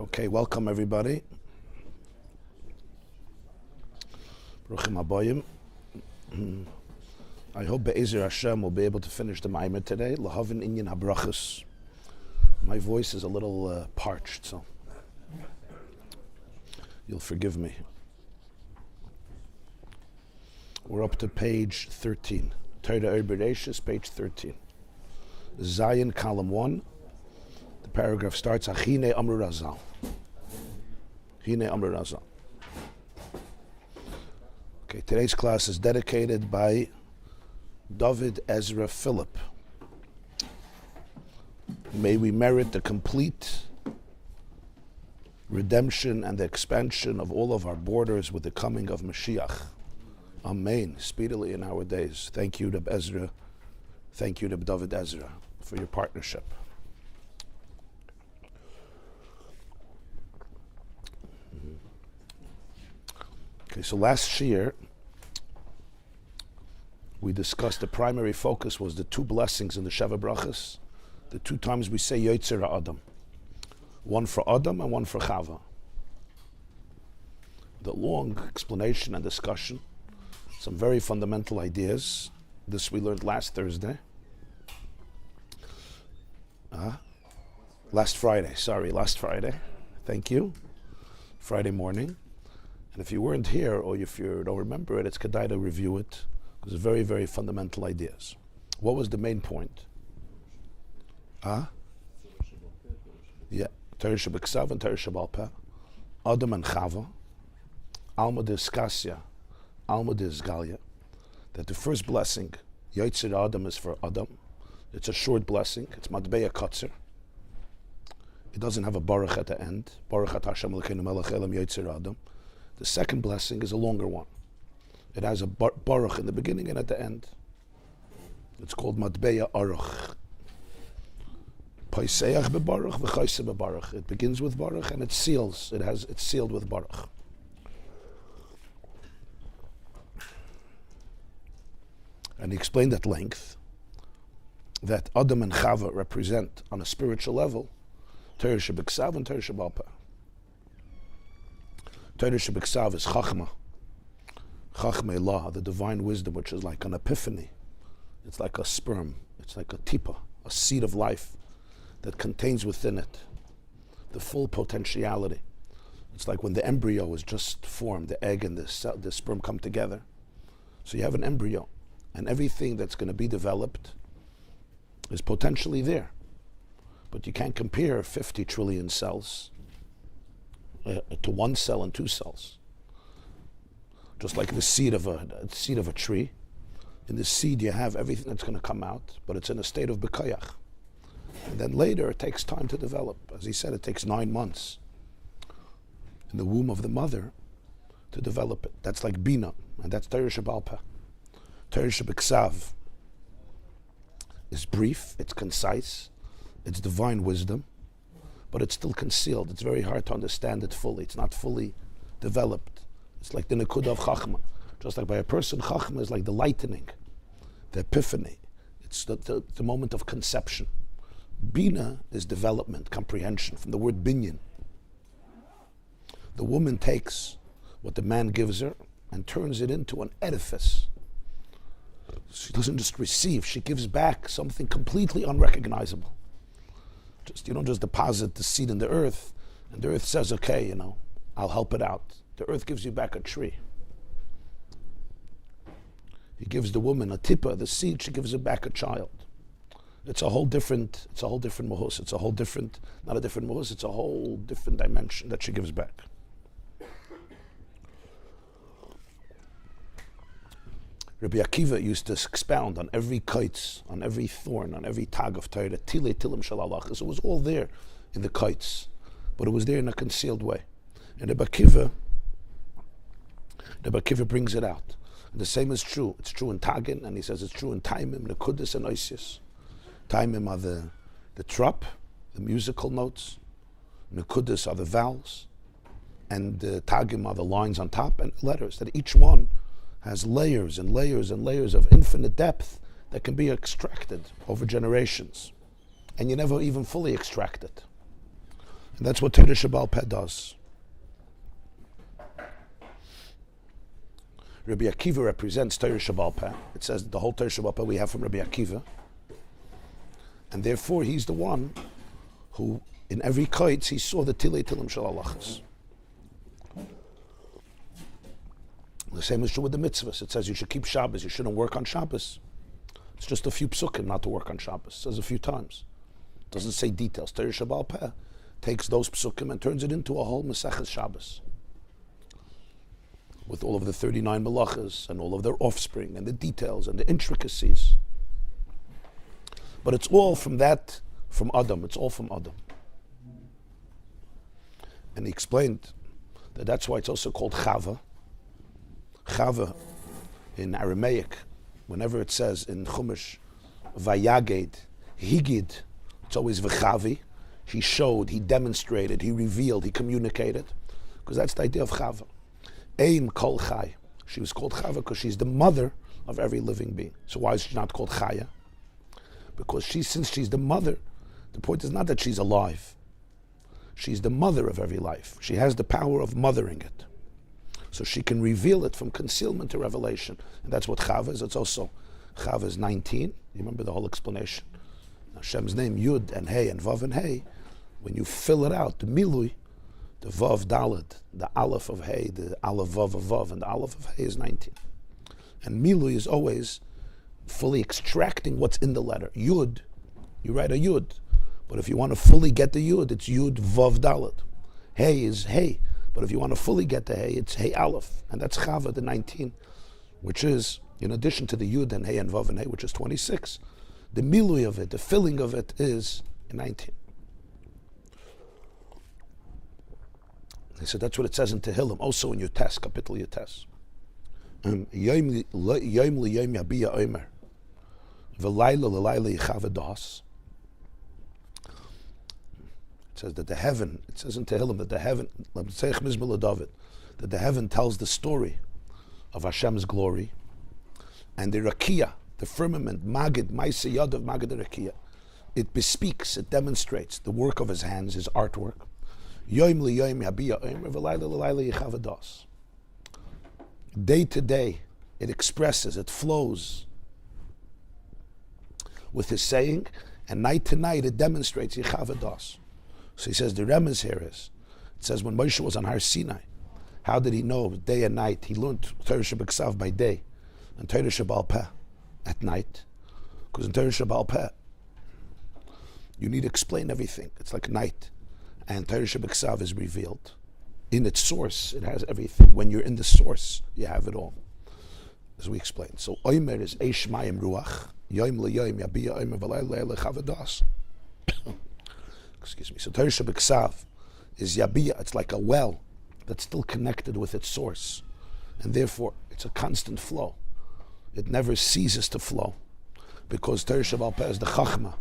Okay, welcome everybody. Bruchim Habayim. I hope Be'ezer Hashem will be able to finish the Maimer today. Lehavin, Inyan, Habrachas. My voice is a little parched, so you'll forgive me. We're up to page 13. Torah Bereshis, page 13. Zion, column 1. The paragraph starts, Achine Amru Razal. Hine Amru Razal. Okay, today's class is dedicated by David Ezra Philip. May we merit the complete redemption and the expansion of all of our borders with the coming of Mashiach. Amen. Speedily in our days. Thank you, Rabbi Ezra. Thank you, Rabbi David Ezra, for your partnership. Okay, so last year we discussed the primary focus was the two blessings in the Sheva Brachas, the two times we say Yotzer Adam, one for Adam and one for Chava. The long explanation and discussion, some very fundamental ideas. This we learned last Thursday. Last Friday. Thank you. Friday morning. And if you weren't here, or if you don't remember it, it's kedai to review it. Because it's very, very fundamental ideas. What was the main point? Yeah. Torah Shebeksav and Torah Shebal Peh. Adam and Chava. Alma de Skasya. Alma de Izgalia. That the first blessing, Yotzer Adam, is for Adam. It's a short blessing. It's Matbeya Kotzer. It doesn't have a Baruch at the end. Baruch at Hashem Elokeinu Melech Elam Yotzer Adam. The second blessing is a longer one. It has a Baruch in the beginning and at the end. It's called Matbeya Aruch. Paiseach beBaruch, v'chaise beBaruch. It begins with Baruch and it seals. It's sealed with Baruch. And he explained at length that Adam and Chava represent, on a spiritual level, Torah Shebeksav and Torah Shebal Peh. Torah Shebeksav is Chachma. Chachma Elah, the divine wisdom, which is like an epiphany. It's like a sperm. It's like a tipa, a seed of life that contains within it the full potentiality. It's like when the embryo is just formed, the egg and the sperm come together. So you have an embryo, and everything that's going to be developed is potentially there. But you can't compare 50 trillion cells to one cell and two cells. Just like the seed of a tree. In the seed you have everything that's going to come out, but it's in a state of bekayach. And then later it takes time to develop. As he said, it takes 9 months in the womb of the mother to develop it. That's like Bina, and that's Torah Shebal Peh. Torah Shebeksav is brief, it's concise, it's divine wisdom, but it's still concealed. It's very hard to understand it fully. It's not fully developed. It's like the Nekudah of Chachma. Just like by a person, Chachma is like the lightening, the epiphany. It's the moment of conception. Bina is development, comprehension, from the word binyan. The woman takes what the man gives her and turns it into an edifice. She doesn't just receive, she gives back something completely unrecognizable. You don't just deposit the seed in the earth, and the earth says, okay, I'll help it out. The earth gives you back a tree. He gives the woman a tippa, the seed, she gives it back a child. It's a whole different mahus. It's a whole different, not a different mahus, it's a whole different dimension that she gives back. Rabbi Akiva used to expound on every kites, on every thorn, on every tag of Torah, tile tilim shalalachas. It was all there in the kites, but it was there in a concealed way. And Rabbi Akiva brings it out. And the same is true. It's true in Tagin, and he says it's true in Taimim, Nekudis, and Oisius. Taimim are the trop, the musical notes. Nekudis are the vowels. And Tagim are the lines on top, and letters, that each one has layers and layers and layers of infinite depth that can be extracted over generations. And you never even fully extract it. And that's what Torah Shabbal Peh does. Rabbi Akiva represents Torah Shabbal Peh. It says that the whole Torah Shabbal Peh we have from Rabbi Akiva. And therefore he's the one who, in every kites, he saw the Tilei Tilim Shal Halachas. The same is true with the mitzvahs. It says you should keep Shabbos, you shouldn't work on Shabbos. It's just a few psukim not to work on Shabbos. It says a few times. It doesn't say details. Torah Shabbal Peh takes those psukim and turns it into a whole Maseches Shabbos, with all of the 39 malachas and all of their offspring and the details and the intricacies. But it's all from Adam. It's all from Adam. And he explained that that's why it's also called Chava. Chava in Aramaic, whenever it says in Chumash, Vayaged, Higid, it's always V'chavi. He showed, he demonstrated, he revealed, he communicated. Because that's the idea of Chava. Ein Kol Chai. She was called Chava because she's the mother of every living being. So why is she not called Chaya? Because since she's the mother, the point is not that she's alive. She's the mother of every life. She has the power of mothering it. So she can reveal it from concealment to revelation. And that's what Chava is. It's also, Chava is 19. You remember the whole explanation. Hashem's name, Yud and Hey and Vav and Hey, when you fill it out, the Milui, the Vav Dalet, the Aleph of Hey, the Aleph Vav of Vav, and the Aleph of Hey is 19. And Milui is always fully extracting what's in the letter. Yud, you write a Yud. But if you want to fully get the Yud, it's Yud Vav Dalet. Hey is Hey. But if you want to fully get the Hey, it's Hey Aleph. And that's Chava, the 19, which is, in addition to the Yud and Hey and Vav and Hey, which is 26, the Milui of it, the filling of it is 19. He said that's what it says in Tehillim, also in Yotes, Kapitel Yotes. Yom liyom yabiya omer, v'layla l'layla yichava das. It says that the heaven, it says in Tehillim that the heaven, that the heaven tells the story of Hashem's glory, and the rakia, the firmament, Magid, Maisa Yadav, Magid Rakia, it bespeaks, it demonstrates the work of his hands, his artwork. Yom liyom yabiya omer, v'layla l'layla yichava das. Day to day, it expresses, it flows with his saying, and night to night, it demonstrates yichava das. So he says the remez here is, it says when Moshe was on Har Sinai, how did he know day and night? He learned Torah Shebeksav by day and Torah Shabbal Peh at night. Because in Torah Shabbal Peh, you need to explain everything. It's like night. And Torah Shebeksav is revealed. In its source, it has everything. When you're in the source, you have it all. As we explained. So Omer is Eish Mayim Ruach, Yom L'Yom Yabiya Omer V'Layla L'Layla Yichava Das. Excuse me. So Torah Shebeksav is Yabiya. It's like a well that's still connected with its source. And therefore, it's a constant flow. It never ceases to flow. Because Torah Shabbal Peh is the Chachma,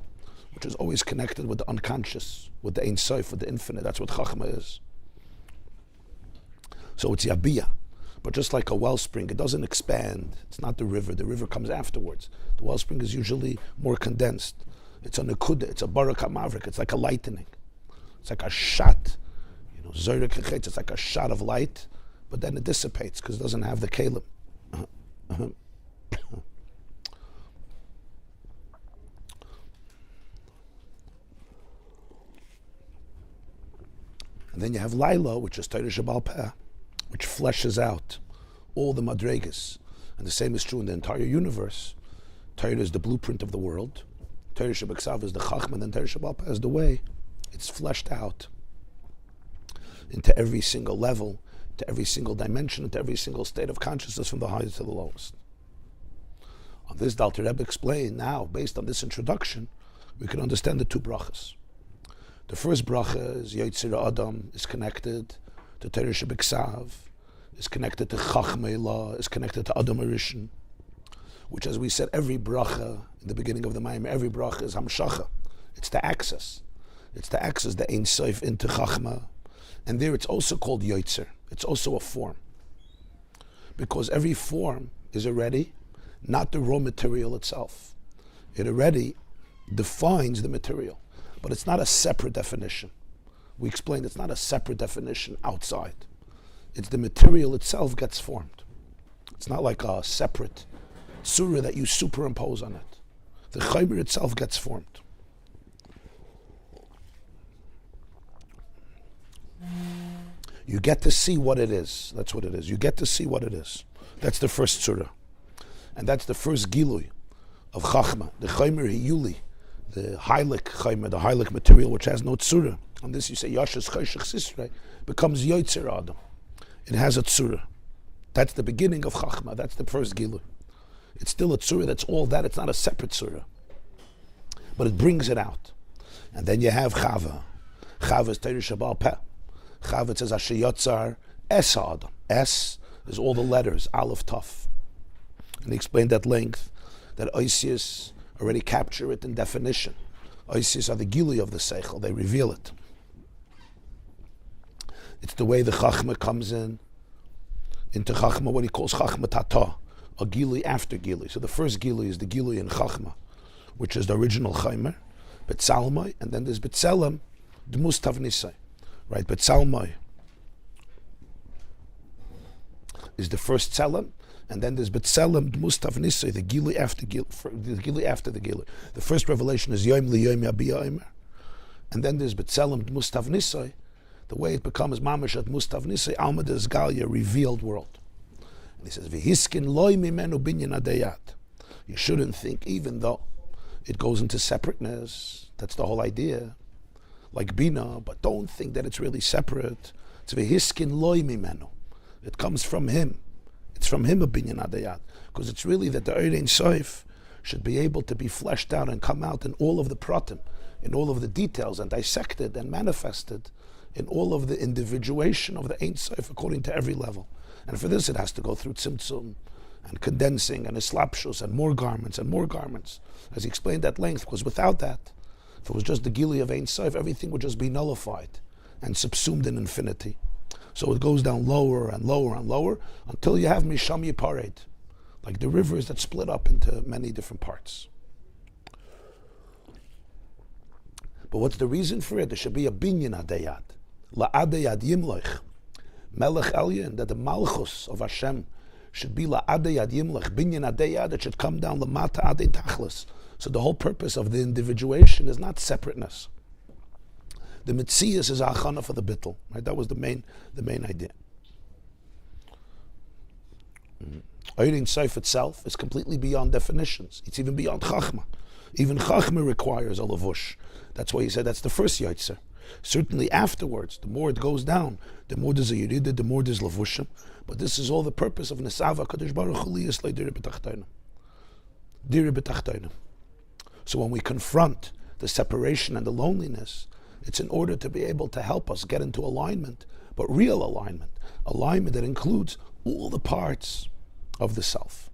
which is always connected with the unconscious, with the Ein Sof, with the infinite. That's what Chachma is. So it's Yabiya. But just like a wellspring, it doesn't expand. It's not the river. The river comes afterwards. The wellspring is usually more condensed. It's a nekuda, it's a barak mavrik, it's like a lightning. It's like a shot. Zorik echetz, it's like a shot of light, but then it dissipates because it doesn't have the kalim. And then you have Laila, which is Torah Shabbal Peh, which fleshes out all the madregas. And the same is true in the entire universe. Torah is the blueprint of the world. Torah Shebeksav is the Chachma, and Torah Shabbal Peh is the way. It's fleshed out into every single level, to every single dimension, into every single state of consciousness from the highest to the lowest. On this, the Alter Rebbe explained now, based on this introduction, we can understand the two brachas. The first bracha is Yotzir Adam, is connected to Torah Shebeksav, is connected to Chachma Elah, is connected to Adam Arishan, which, as we said, every bracha in the beginning of the Maimon, every bracha is Hamshacha. It's the access. It's the access, the Ein Sof into Chachma. And there it's also called Yoitzer. It's also a form. Because every form is already not the raw material itself. It already defines the material. But it's not a separate definition. We explained it's not a separate definition outside. It's the material itself gets formed. It's not like a separate surah that you superimpose on it. The chaymer itself gets formed. You get to see what it is. That's what it is. You get to see what it is. That's the first surah. And that's the first gilui of chachma. The chaymer hiyuli, the heilig chaymer, the heilig material which has no tzura. On this you say Yashas Chayshach Sisrei becomes Yoitzer Adam. It has a tzura. That's the beginning of chachma. That's the first gilui. It's still a tzura. That's all that. It's not a separate tzura. But it brings it out. And then you have chava. Chava is Torah Shabal Peh. Chava says Asher Yotzar Es Adam. Es is all the letters, Aleph Taf. And he explained at length that Oisius already capture it in definition. Oisius are the gilui of the seichel. They reveal it. It's the way the chachma comes into chachma, what he calls chachma tata, a gilui after gilui. So the first gilui is the gilui in chachma, which is the original chaymer, Betzalmai, and then there's Betzelem, Dmus Tavnisai. Right, Betzalmai is the first tzelem, and then there's Betzelem Dmus Tavnisai, the gilui after the gilui. The first revelation is Yom Liyom Yabia Omer, and then there's Betzelem Dmus Tavnisai. The way it becomes mamash at Dmus Tavnisai, Alma des Galia, revealed world. And he says, V'hiskin loy mimenu binyan adayat. You shouldn't think, even though it goes into separateness. That's the whole idea. Like Bina, but don't think that it's really separate. It's V'hiskin loy mimenu. It comes from him. It's from him a binyan adayat. Because it's really that the Ein Sof should be able to be fleshed out and come out in all of the pratim, in all of the details, and dissected and manifested in all of the individuation of the Ein Sof according to every level. And for this it has to go through tzimtzum and condensing and islapshus and more garments, as he explained at length, because without that, if it was just the gili of Ein Sof, everything would just be nullified and subsumed in infinity. So it goes down lower and lower and lower until you have Misham Yipared, like the rivers that split up into many different parts. But what's the reason for it? There should be a binyan adayat. La'adayad yimlech. Melech Elyon, that the malchus of Hashem should be la'adayad yimlech. Binyan adayad, it should come down lamata aday tachlis. So the whole purpose of the individuation is not separateness. The mitzias is achana for the bittul. Right? That was the main idea. Ein Sof itself is completely beyond definitions. It's even beyond chachma. Even chachma requires a lavush. That's why he said that's the first yotzer. Certainly afterwards, the more it goes down, the more there's a yeridah, the more there's lavushim. But this is all the purpose of nesava kadosh baruch hu liyas le'dira b'tachtonim. Dira b'tachtonim. So when we confront the separation and the loneliness, it's in order to be able to help us get into alignment, but real alignment that includes all the parts of the self.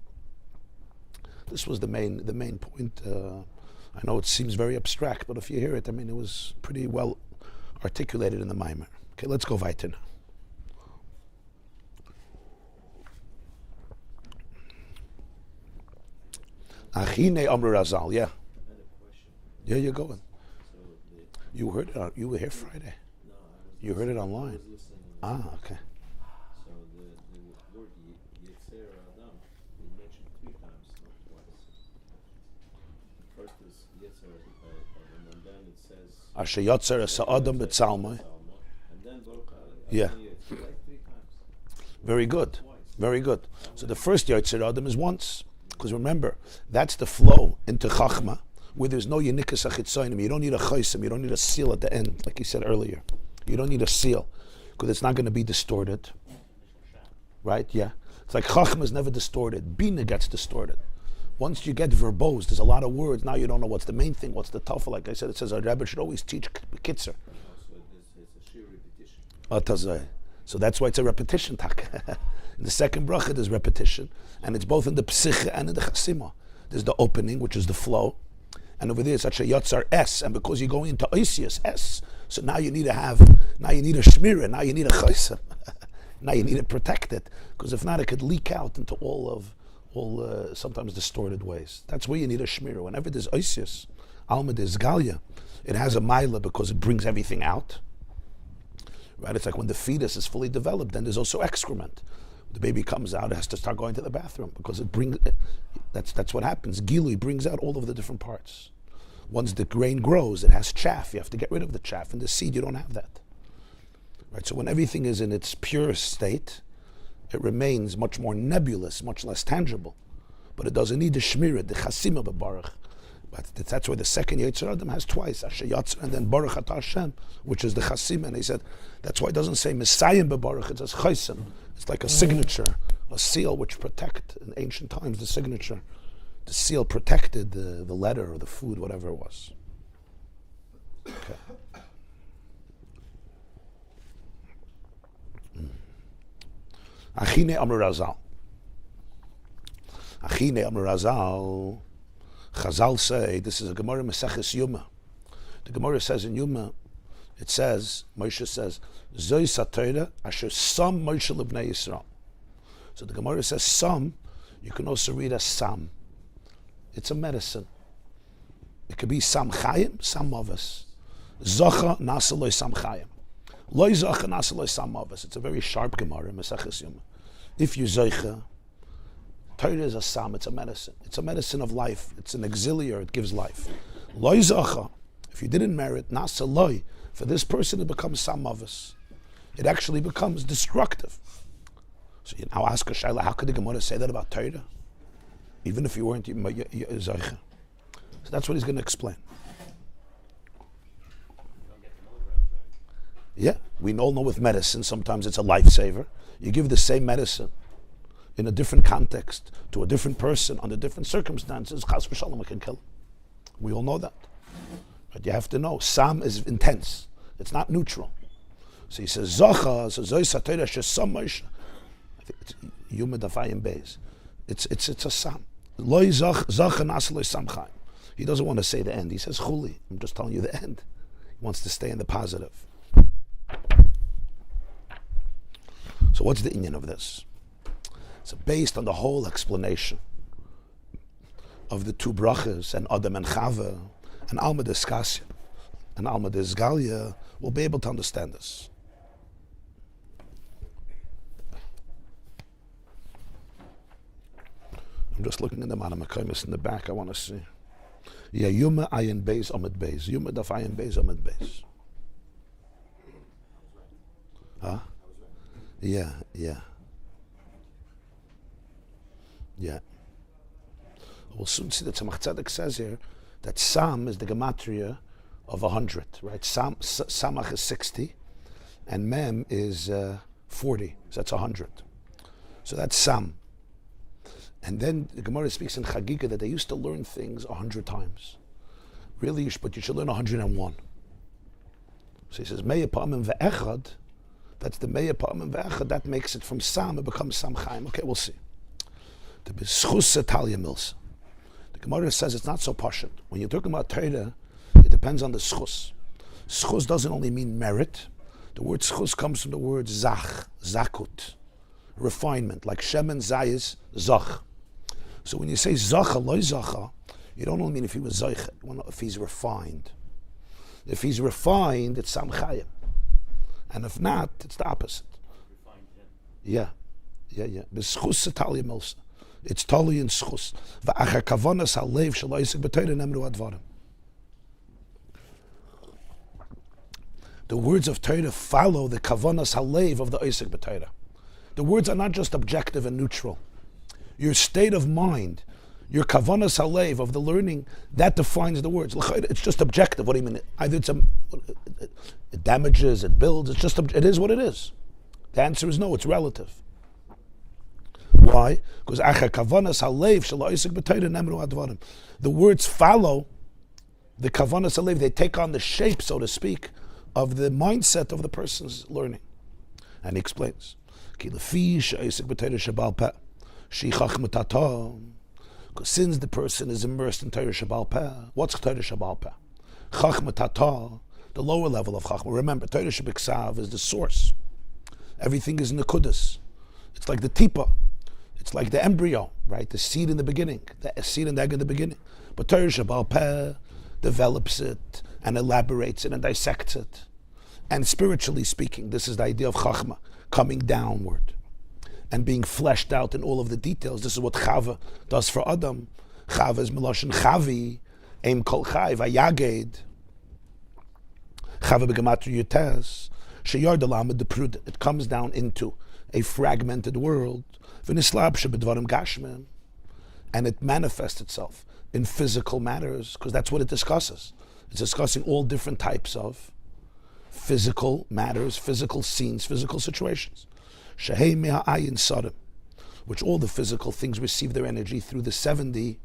This was the main point. I know it seems very abstract, but if you hear it, I mean, it was pretty well articulated in the Maimer. Okay, let's go weiter now. Achine Amr Razal, yeah. Yeah, you're going. You heard it. You were here Friday. No, you heard it online. Okay. So the word Yetzer Adam, we mentioned 3 times, not twice. First is Yetzer Adam, and then it says Asher Yotzer Es Adam B'Tzalmai. And then Baruch Yeah. like 3 times. Very good. Very good. So the first Yotzer Adam is once, because remember, that's the flow into Chachma, where there's no Yenikas Achitzonim. You don't need a Chaysim, you don't need a seal at the end, like he said earlier. You don't need a seal, because it's not going to be distorted. Right? Yeah. It's like Chachma is never distorted. Bina gets distorted. Once you get verbose, there's a lot of words, now you don't know what's the main thing, what's the tough. Like I said, it says a Rebbe should always teach Kitzer. So it's a sheer repetition. So that's why it's a repetition. In the second bracha, there's repetition, and it's both in the psiche and in the chasima. There's the opening, which is the flow, and over there it's such a yotzar S, and because you're going into oisius S, so now you need a shmira, now you need a chaysim, now you need to protect it, because if not, it could leak out into all sometimes distorted ways. That's where you need a shmira. Whenever there's oisius, alma there's galia, it has a maila because it brings everything out. right? It's like when the fetus is fully developed, then there's also excrement. The baby comes out, it has to start going to the bathroom because it brings. That's what happens. Gilui brings out all of the different parts. Once the grain grows, it has chaff. You have to get rid of the chaff. In the seed, you don't have that. Right. So when everything is in its pure state, it remains much more nebulous, much less tangible. But it doesn't need the shmirah, the chasima bebaruch. But that's why the second Yetzer Adam has twice, Asher Yatzer, and then Baruch Atah Hashem, which is the chasima. And he said, that's why it doesn't say Messiah bebaruch, it says chaisim. It's like a signature, a seal which protect, in ancient times, the signature. The seal protected the letter or the food, whatever it was. Okay. Achine Amr Razal. Achine Amr Razal. Chazal say, this is a Gemara Maseches Yuma. The Gemara says in Yuma, it says, Moshe says, Zoi Satayra Asher Sam Moshe Lebnei Yisrael. So the Gemara says Sam, you can also read as Sam. It's a medicine. It could be Sam Chayim, Sam Mavis. Zocha Nasa Loi Sam Chayim. Loi Zocha Nasa Loi Sam Mavis. It's a very sharp Gemara, Maseches Yuma. If you Zocha, Torah is a Sam, it's a medicine. It's a medicine of life. It's an auxiliary, it gives life. Loi Zocha, if you didn't merit, Nasa Loi, for this person it becomes Sam Mavis. It actually becomes destructive. So you now ask a Shaila, how could the Gemara say that about Torah? Even if you weren't Zocha. So that's what he's going to explain. Yeah, we all know with medicine, sometimes it's a lifesaver. You give the same medicine in a different context to a different person under different circumstances, chas v'shalom, it can kill him. We all know that. But you have to know, Sam is intense. It's not neutral. So he says, Zocha, so Zoy Satayra Shesam Moshe. I think it's Yuma Dafayim Beis. It's a Sam. Loi Zocha Nasa Loi Sam Chaim. He doesn't want to say the end. He says Chuli. I'm just telling you the end. He wants to stay in the positive. So what's the Inyan of this? So based on the whole explanation of the two brachas and Adam and Chava and Alma Deskasya and Alma Desgalia, we'll be able to understand this. I'm just looking at the Mana Makaimis in the back. I want to see. Yeah, Yuma Ayin Beis Amid Beis. Yuma Daf Ayin Beis Amid Beis. Huh? Yeah. We'll soon see that Tzemach Tzedek says here that Sam is the gematria of 100, right? Samach is 60, and Mem is 40, so that's 100. So that's Sam. And then the Gemara speaks in Chagiga that they used to learn things 100 times. Really, but you should learn 101. So he says, Meya Pa'amim Ve'echad, that's the Meya Pa'amim Ve'echad, that makes it from Sam, it becomes Sam Chaim. Okay, we'll see. The B'schus Talia Milsa. The Gemara says it's not so pashut. When you're talking about Torah, it depends on the schus. Schus doesn't only mean merit. The word schus comes from the word zach, zakut, refinement, like Shem and Zayis, zach. So when you say zacha, loy zacha, you don't only mean if he was zaychet, if he's refined. If he's refined, it's Sam Chayim. And if not, it's the opposite. Yeah. B'schus Talia Milsa. It's totally in schus. V'achar kavanas halev shel Isaac b'Torah nemru advarim. The words of Torah follow the kavanas halev of the Isaac b'Torah. The words are not just objective and neutral. Your state of mind, your kavanas halev of the learning, that defines the words. It's just objective. What do you mean? Either it damages, it builds. It is what it is. The answer is no. It's relative. Why? Because the words follow the kavanas halev. They take on the shape, so to speak, of the mindset of the person's learning. And he explains. Because since the person is immersed in Torah Shabbal Peh, what's Torah Shabbal Peh? Chachma Tata, the lower level of Chachma. Remember, Torah Shabiksav is the source. Everything is Nekudas. It's like the tipa. It's like the embryo, right? The seed in the beginning, the seed and egg in the beginning. But Torah Shabbal Peh develops it and elaborates it and dissects it And spiritually speaking, this is the idea of Chachma, coming downward and being fleshed out in all of the details. This is what Chava does for Adam. Chava is Meloshin Chavi, Eim Kol Chai, Vayaged. Chava Begamatri Yutes, Sheyard Alamed the Prud. It comes down into a fragmented world. V'nislab Shebedvarim Gashmim. And it manifests itself in physical matters, because that's what it discusses. It's discussing all different types of physical matters, physical scenes, physical situations. Shehei me'ayin sarim, which all the physical things receive their energy through the 70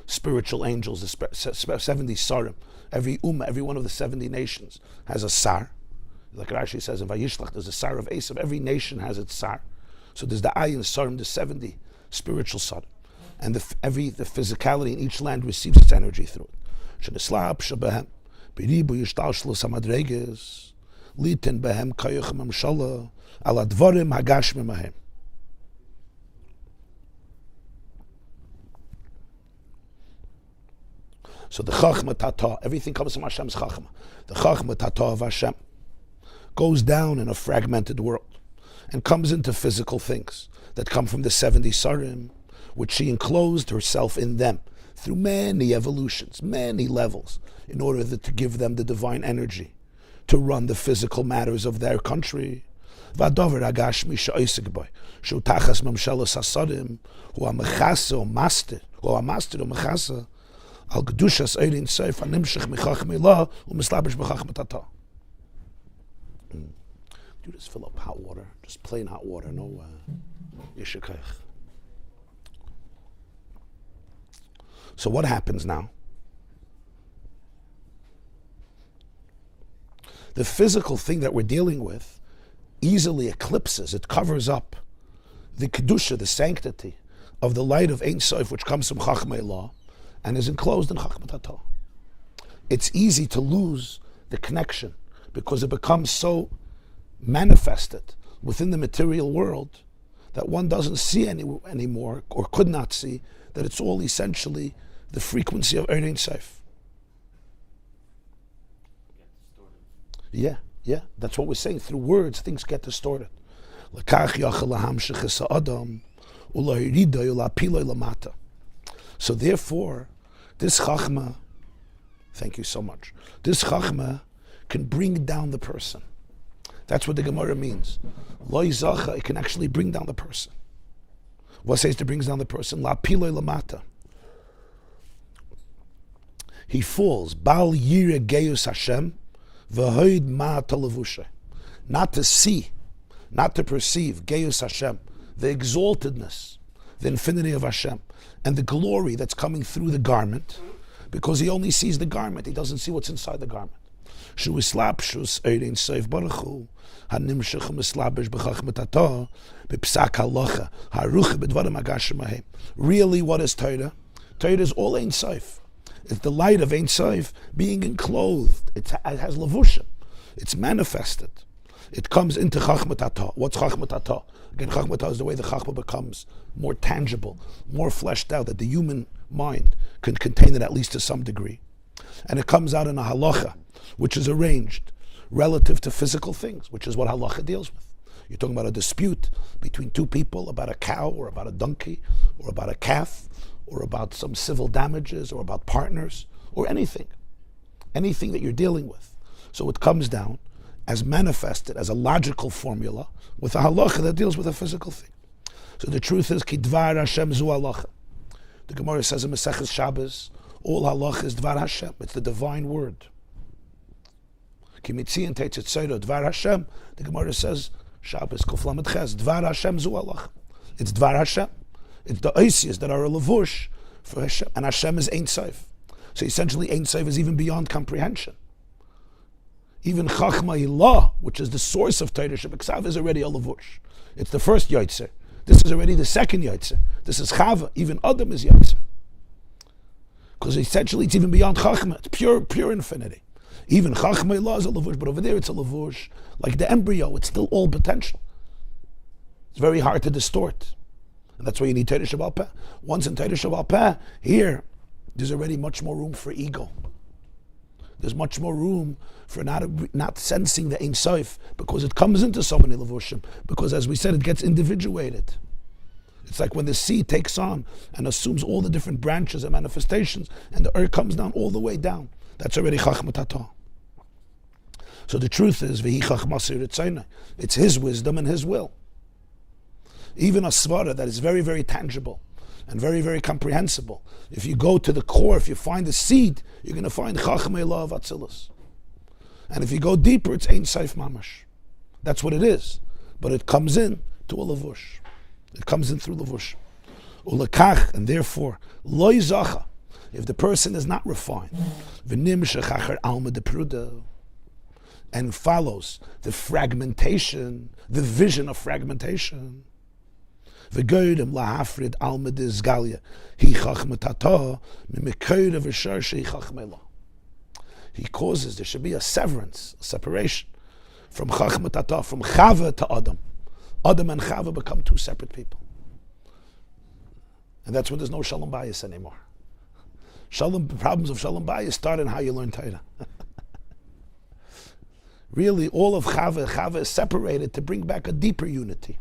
spiritual angels, the 70 sarim. Every ummah, every one of the 70 nations has a sar. Like Rashi says in Vayishlach, there's a sar of Esav. Every nation has its sar. So there's the ayin sarim, the 70 spiritual sarim. And the physicality in each land receives its energy through it. Shenislab shebehem. Biribu yishtalshlos hamadreges, litin behem kayuchem amshala, ala dvarim hagashmim ahem. So the Chachma Tata, everything comes from Hashem's Chachma. The Chachma Tata of Hashem goes down in a fragmented world and comes into physical things that come from the 70 Sarim, which she enclosed herself in them through many evolutions, many levels, in order to give them the divine energy to run the physical matters of their country. V'adavar hagashmi she'oisek boy, shu tachas mamshelos hasarim, hu ha'mechasa o master o mechasa, al kedushas eirin seif hanimshech michachmei la u'mislabish b'chachmat tata. Do just fill up hot water, just plain hot water, no yishakach. So what happens now? The physical thing that we're dealing with easily eclipses, it covers up the kedusha, the sanctity of the light of Ein Sof, which comes from Chachmei Law and is enclosed in Chachmat Hatah. It's easy to lose the connection because it becomes so manifested within the material world that one doesn't see anymore, or could not see, that it's all essentially the frequency of Ein Sof. Yeah, that's what we're saying. Through words, things get distorted. So therefore, this Chachma, thank you so much, this Chachma can bring down the person. That's what the Gemara means. Lo Yizacha, it can actually bring down the person. What says it brings down the person? La piloi lamata. He falls. Bal yire geus Hashem, v'hoid ma talavusha. Not to see, not to perceive, geus Hashem, the exaltedness, the infinity of Hashem, and the glory that's coming through the garment, because he only sees the garment, he doesn't see what's inside the garment. Shu islapshus eirin seif baruchu, hanimshach mislabish b'chachmat atah, b'psak halacha, haruch b'dvarim hagashim ahem. Really, what is Torah? Torah is all Ein Sof. It's the light of Ein Sof being enclosed. It has levushim. It's manifested. It comes into Chachmat Atah. What's Chachmat Atah? Again, Chachmat Atah is the way the Chachma becomes more tangible, more fleshed out, that the human mind can contain it at least to some degree. And it comes out in a halacha, which is arranged relative to physical things, which is what halacha deals with. You're talking about a dispute between two people about a cow or about a donkey or about a calf or about some civil damages or about partners or anything that you're dealing with. So it comes down as manifested as a logical formula with a halacha that deals with a physical thing. So the truth is, ki dvar Hashem zu halacha. The Gemara says in Maseches Shabbos, all halacha is dvar Hashem. It's the divine word. Ki mitzion tetzet seiro dvar Hashem. The Gemara says, Shabbos kuf lamed ches, dvar Hashem zu halacha. It's dvar Hashem. It's the oisias that are a levush for Hashem, and Hashem is Ein Sof. So essentially, Ein Sof is even beyond comprehension. Even Chachma Ilah, which is the source of Torah Shebeksav, is already a levush. It's the first Yotzer. This is already the second Yotzer. This is Chava. Even Adam is Yotzer. Because essentially, it's even beyond Chachma. It's pure infinity. Even Chachma Ilah is a levush, but over there it's a levush. Like the embryo, it's still all potential. It's very hard to distort. And that's why you need Torah Sheba'al Peh. Once in Torah Sheba'al Peh, here, there's already much more room for ego. there's much more room for not sensing the Ein Sof, because it comes into so many levushim. Because as we said, it gets individuated. It's like when the seed takes on and assumes all the different branches and manifestations, and the earth comes down all the way down. That's already Chachma Tata. So the truth is, V'hi Chachma Ritzonai. It's his wisdom and his will. Even a svara that is very, very tangible and very, very comprehensible. If you go to the core, if you find the seed, you're going to find Chachma Elah of Atzilus. And if you go deeper, it's Ein Sof Mamash. That's what it is. But it comes in to a levush. It comes in through levush. Ulekach, and therefore, loy zacha. If the person is not refined, v'nim shechachar alma de pruda, and follows the fragmentation, the vision of fragmentation, v'goydem lahafrid alma de zgalia, hi chachma tata, mimikoyda v'shar shei chachma elah. He causes, there should be a severance, a separation from chachma tata, from Chava to Adam. Adam and Chava become two separate people. And that's when there's no Shalom Bayis anymore. The problems of Shalom Bayis start in how you learn Torah. Really, all of Chava is separated to bring back a deeper unity.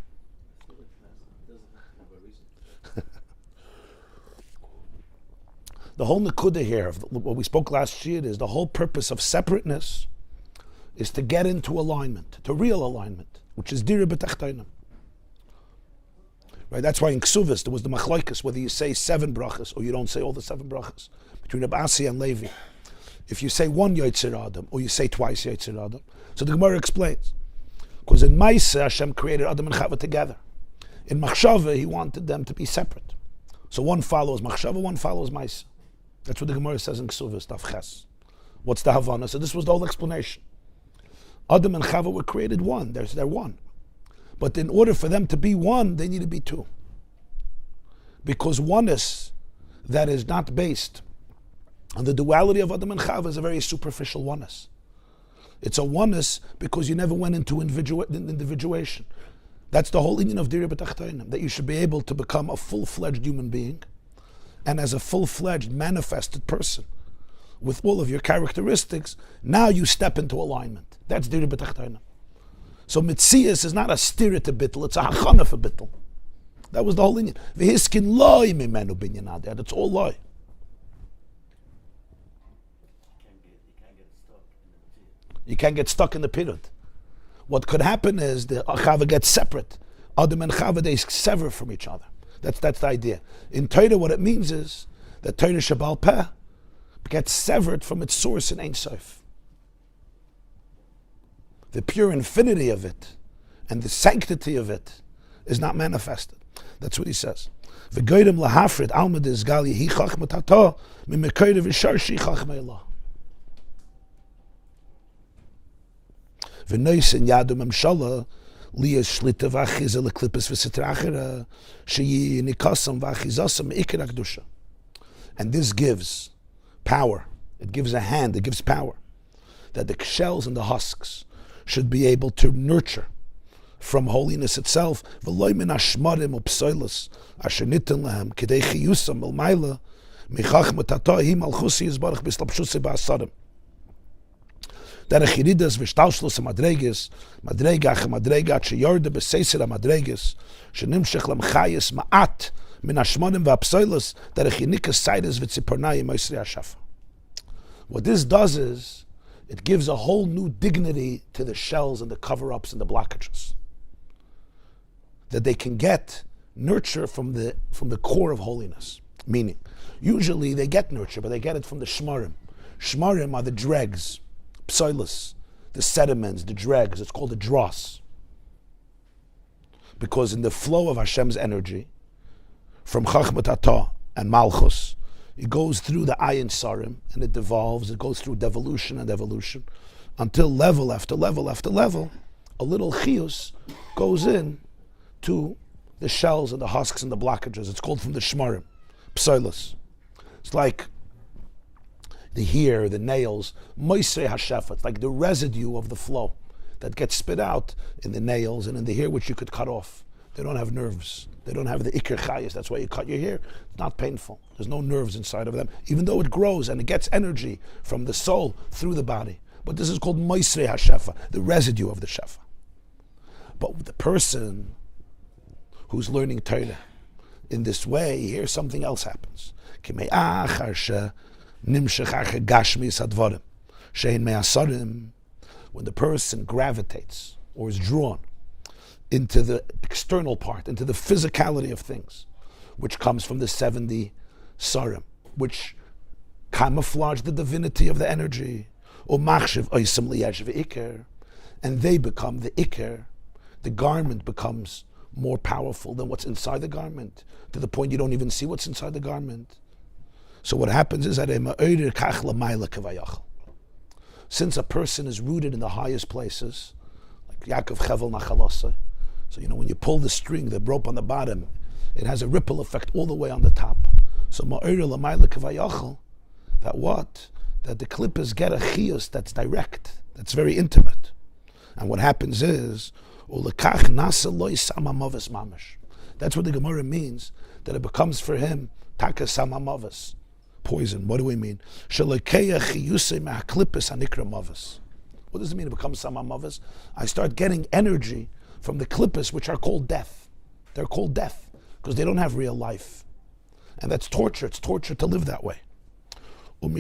The whole Nakuda here, of what we spoke last year, is the whole purpose of separateness is to get into alignment, to real alignment, which is Dira B'Tachtonim. Right? That's why in Ksuvas there was the Machlokes, whether you say 7 brachas or you don't say all the 7 brachas, between Rabbi and Levi. If you say one Yotzer Adam or you say twice Yotzer Adam. So the Gemara explains. Because in Maaseh, Hashem created Adam and Chava together. In Machshava, he wanted them to be separate. So one follows Machshava, one follows Maaseh. That's what the Gemara says in Ksuvas, Daf Ches. What's the Havana? So this was the whole explanation. Adam and Chava were created one. They're one. But in order for them to be one, they need to be two. Because oneness that is not based on the duality of Adam and Chava is a very superficial oneness. It's a oneness because you never went into individuation. That's the whole Inyan of Dira B'Tachtonim, that you should be able to become a full-fledged human being, and as a full-fledged manifested person, with all of your characteristics, now you step into alignment. That's Dira B'Tachtonim. So Mitzias is not a stira to bittul, it's a hachana for bittul. That was the whole Inyan. V'hiskin loy mimenu binyan adeh. That's all loy. You can't get stuck in the period. What could happen is the Chava gets separate. Adam and Chava, they sever from each other. That's the idea. In Torah, what it means is that Torah Shabbal Peh gets severed from its source in Ein Sof. The pure infinity of it and the sanctity of it is not manifested. That's what he says. V'goydem lahafrid alma de zgali hi chachma tata mimekoyde v'shar shi chachma elah. V'noisen yadu memshala liyas shlita v'achiza l'klippas v'sitrachera sheyi nikasam v'achizasam ikir akdusha. And this gives power. It gives a hand. It gives power. That the shells and the husks should be able to nurture from holiness itself. V'loy min hashmarim u'psoilus asher nitten lehem k'dei chiyusam el-maila michachma tata hi malchusi yizbarach b'slapshusi ba'asarim. Derech yiridas v'shtalshlus ha'madreges madrega ha'madrega sheyorde b'seisir ha'madreges shenimshech lemchayis ma'at min hashmarim v'apsoilus derech yinikas saides v'tzipornayim oisri hashafa. What this does is it gives a whole new dignity to the shells and the cover-ups and the blockages. That they can get nurture from the core of holiness. Meaning, usually they get nurture, but they get it from the shmarim. Shmarim are the dregs, psoilus, the sediments, the dregs. It's called the dross. Because in the flow of Hashem's energy, from Chachmat Atah and Malchus, it goes through the ayin sarim and it devolves. It goes through devolution and evolution until level after level after level, a little chiyus goes in to the shells and the husks and the blockages. It's called from the shmarim, psoilus. It's like the hair, the nails, moisei hashefa. It's like the residue of the flow that gets spit out in the nails and in the hair, which you could cut off. They don't have nerves. They don't have the ikr chayis. That's why you cut your hair. It's not painful. There's no nerves inside of them, even though it grows and it gets energy from the soul through the body. But this is called moisrei hashefa, the residue of the shefa. But the person who's learning Torah in this way, here something else happens. When the person gravitates or is drawn into the external part, into the physicality of things, which comes from the 70 sarim, which camouflage the divinity of the energy, and they become the ikr. The garment becomes more powerful than what's inside the garment, to the point you don't even see what's inside the garment. So what happens is that since a person is rooted in the highest places, like Yaakov Chevel Nachalasa, so when you pull the string, the rope on the bottom, it has a ripple effect all the way on the top. So that the clippers get a chiyus that's direct, that's very intimate. And what happens is, that's what the Gemara means, that it becomes for him taka samamavas, poison. What do we mean? What does it mean it becomes samamavas? I start getting energy from the klippos, which are called death. They're called death because they don't have real life. And that's torture. It's torture to live that way. And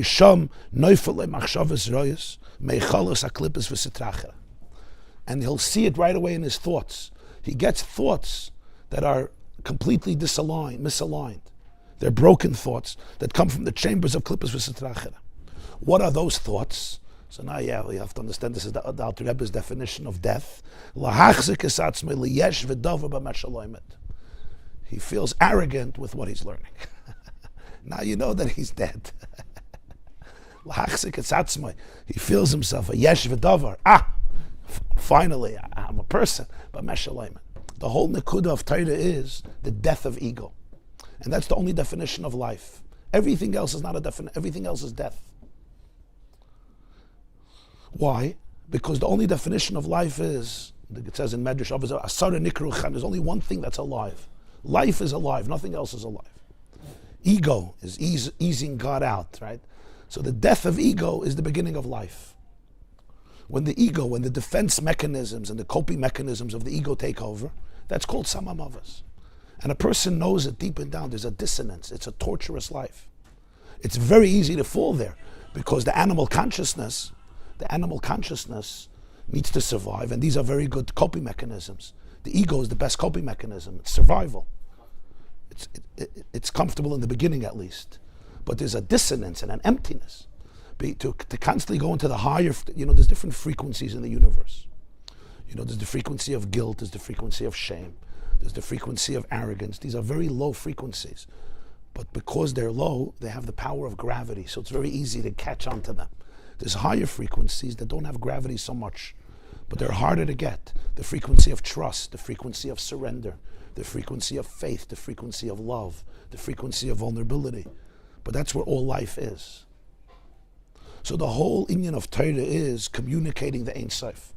he'll see it right away in his thoughts. He gets thoughts that are completely misaligned. They're broken thoughts that come from the chambers of klippos v'sitrachera. What are those thoughts? So now, we have to understand this is the Alter Rebbe's definition of death. He feels arrogant with what he's learning. Now you know that he's dead. He feels himself a yesh v'davar. Finally, I'm a person, but meshalayim. The whole nekuda of Torah is the death of ego, and that's the only definition of life. Everything else is not a definition. Everything else is death. Why? Because the only definition of life is, it says in Medrash, there's only one thing that's alive. Life is alive. Nothing else is alive. Ego is easing God out, right? So the death of ego is the beginning of life. When the ego, when the defense mechanisms and the coping mechanisms of the ego take over, that's called samamavas. And a person knows it deep and down. There's a dissonance. It's a torturous life. It's very easy to fall there because the animal consciousness needs to survive, and these are very good coping mechanisms. The ego is the best coping mechanism. It's survival. It's comfortable in the beginning at least. But there's a dissonance and an emptiness. To constantly go into the higher, there's different frequencies in the universe. There's the frequency of guilt, there's the frequency of shame, there's the frequency of arrogance. These are very low frequencies. But because they're low, they have the power of gravity, so it's very easy to catch onto them. There's higher frequencies that don't have gravity so much, but they're harder to get. The frequency of trust, the frequency of surrender, the frequency of faith, the frequency of love, the frequency of vulnerability. But that's where all life is. So the whole Inyan of Torah is communicating the Ein Sof.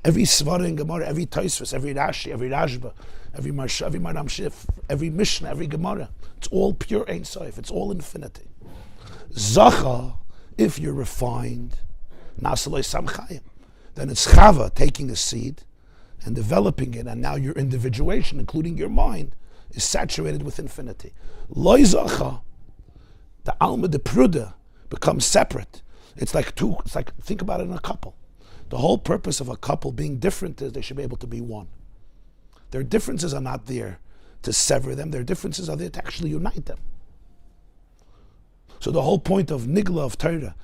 Every Svara in Gemara, every Tosfos, every Rashi, every Rashba, every Marsha, every Maram Shif, every Mishnah, every Gemara, it's all pure Ein Sof. It's all infinity. Zacha, if you're refined, Nasaloi Samchayim, then it's Chava, taking a seed and developing it, and now your individuation, including your mind, is saturated with infinity. Loi Zacha, the Alma de Pruda, becomes separate. It's like think about it in a couple. The whole purpose of a couple being different is they should be able to be one. Their differences are not there to sever them. Their differences are there to actually unite them. So the whole point of Nigla of Torah,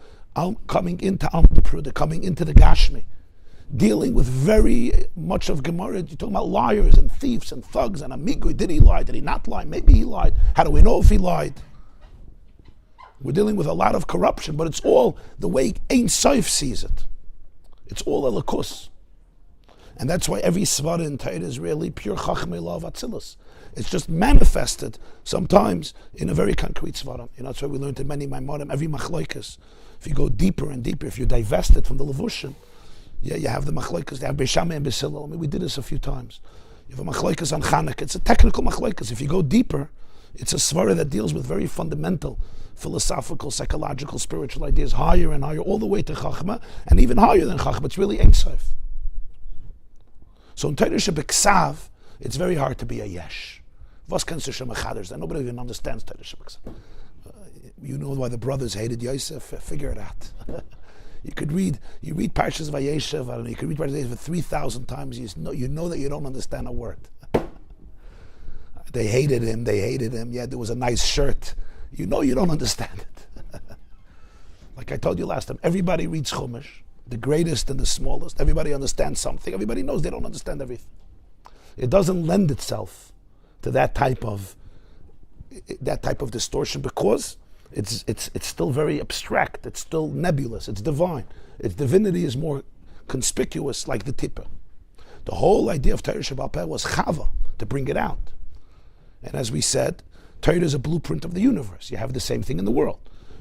coming into Alma de Pruda, coming into the Gashmi, dealing with very much of Gemara, you're talking about liars and thieves and thugs and amigui. Did he lie? Did he not lie? Maybe he lied. How do we know if he lied? We're dealing with a lot of corruption, but it's all the way Ein Sof sees it. It's all Elikus. And that's why every Svara in Torah is really pure Chachmei Lav Atzilus. It's just manifested sometimes in a very concrete Svara. That's why we learned in many Maimorim, every Machloikas. If you go deeper and deeper, if you divest it from the Levushim, you have the Machloikas, they have Beishamai and Beisilel. We did this a few times. You have a machlokes on Chanukah. It's a technical machlokes. If you go deeper, it's a svara that deals with very fundamental philosophical, psychological, spiritual ideas, higher and higher, all the way to Chachma, and even higher than Chachma. It's really Ein Sof. So in Torah Shebeksav, it's very hard to be a yesh. Was kannst du schon mechaders? Nobody even understands Torah Shebeksav. You know why the brothers hated Yosef? Figure it out. You read Parshas Vayeshev, I don't know, you could read Parshas Vayeshev 3,000 times, you know that you don't understand a word. They hated him, yeah, there was a nice shirt. You know you don't understand it. Like I told you last time, everybody reads Chumash, the greatest and the smallest. Everybody understands something. Everybody knows they don't understand everything. It doesn't lend itself to that type of distortion because it's still very abstract. It's still nebulous. It's divine. Its divinity is more conspicuous, like the tipper. The whole idea of Torah Sheba'al Peh was chava, to bring it out. And as we said, Torah is a blueprint of the universe. You have the same thing in the world.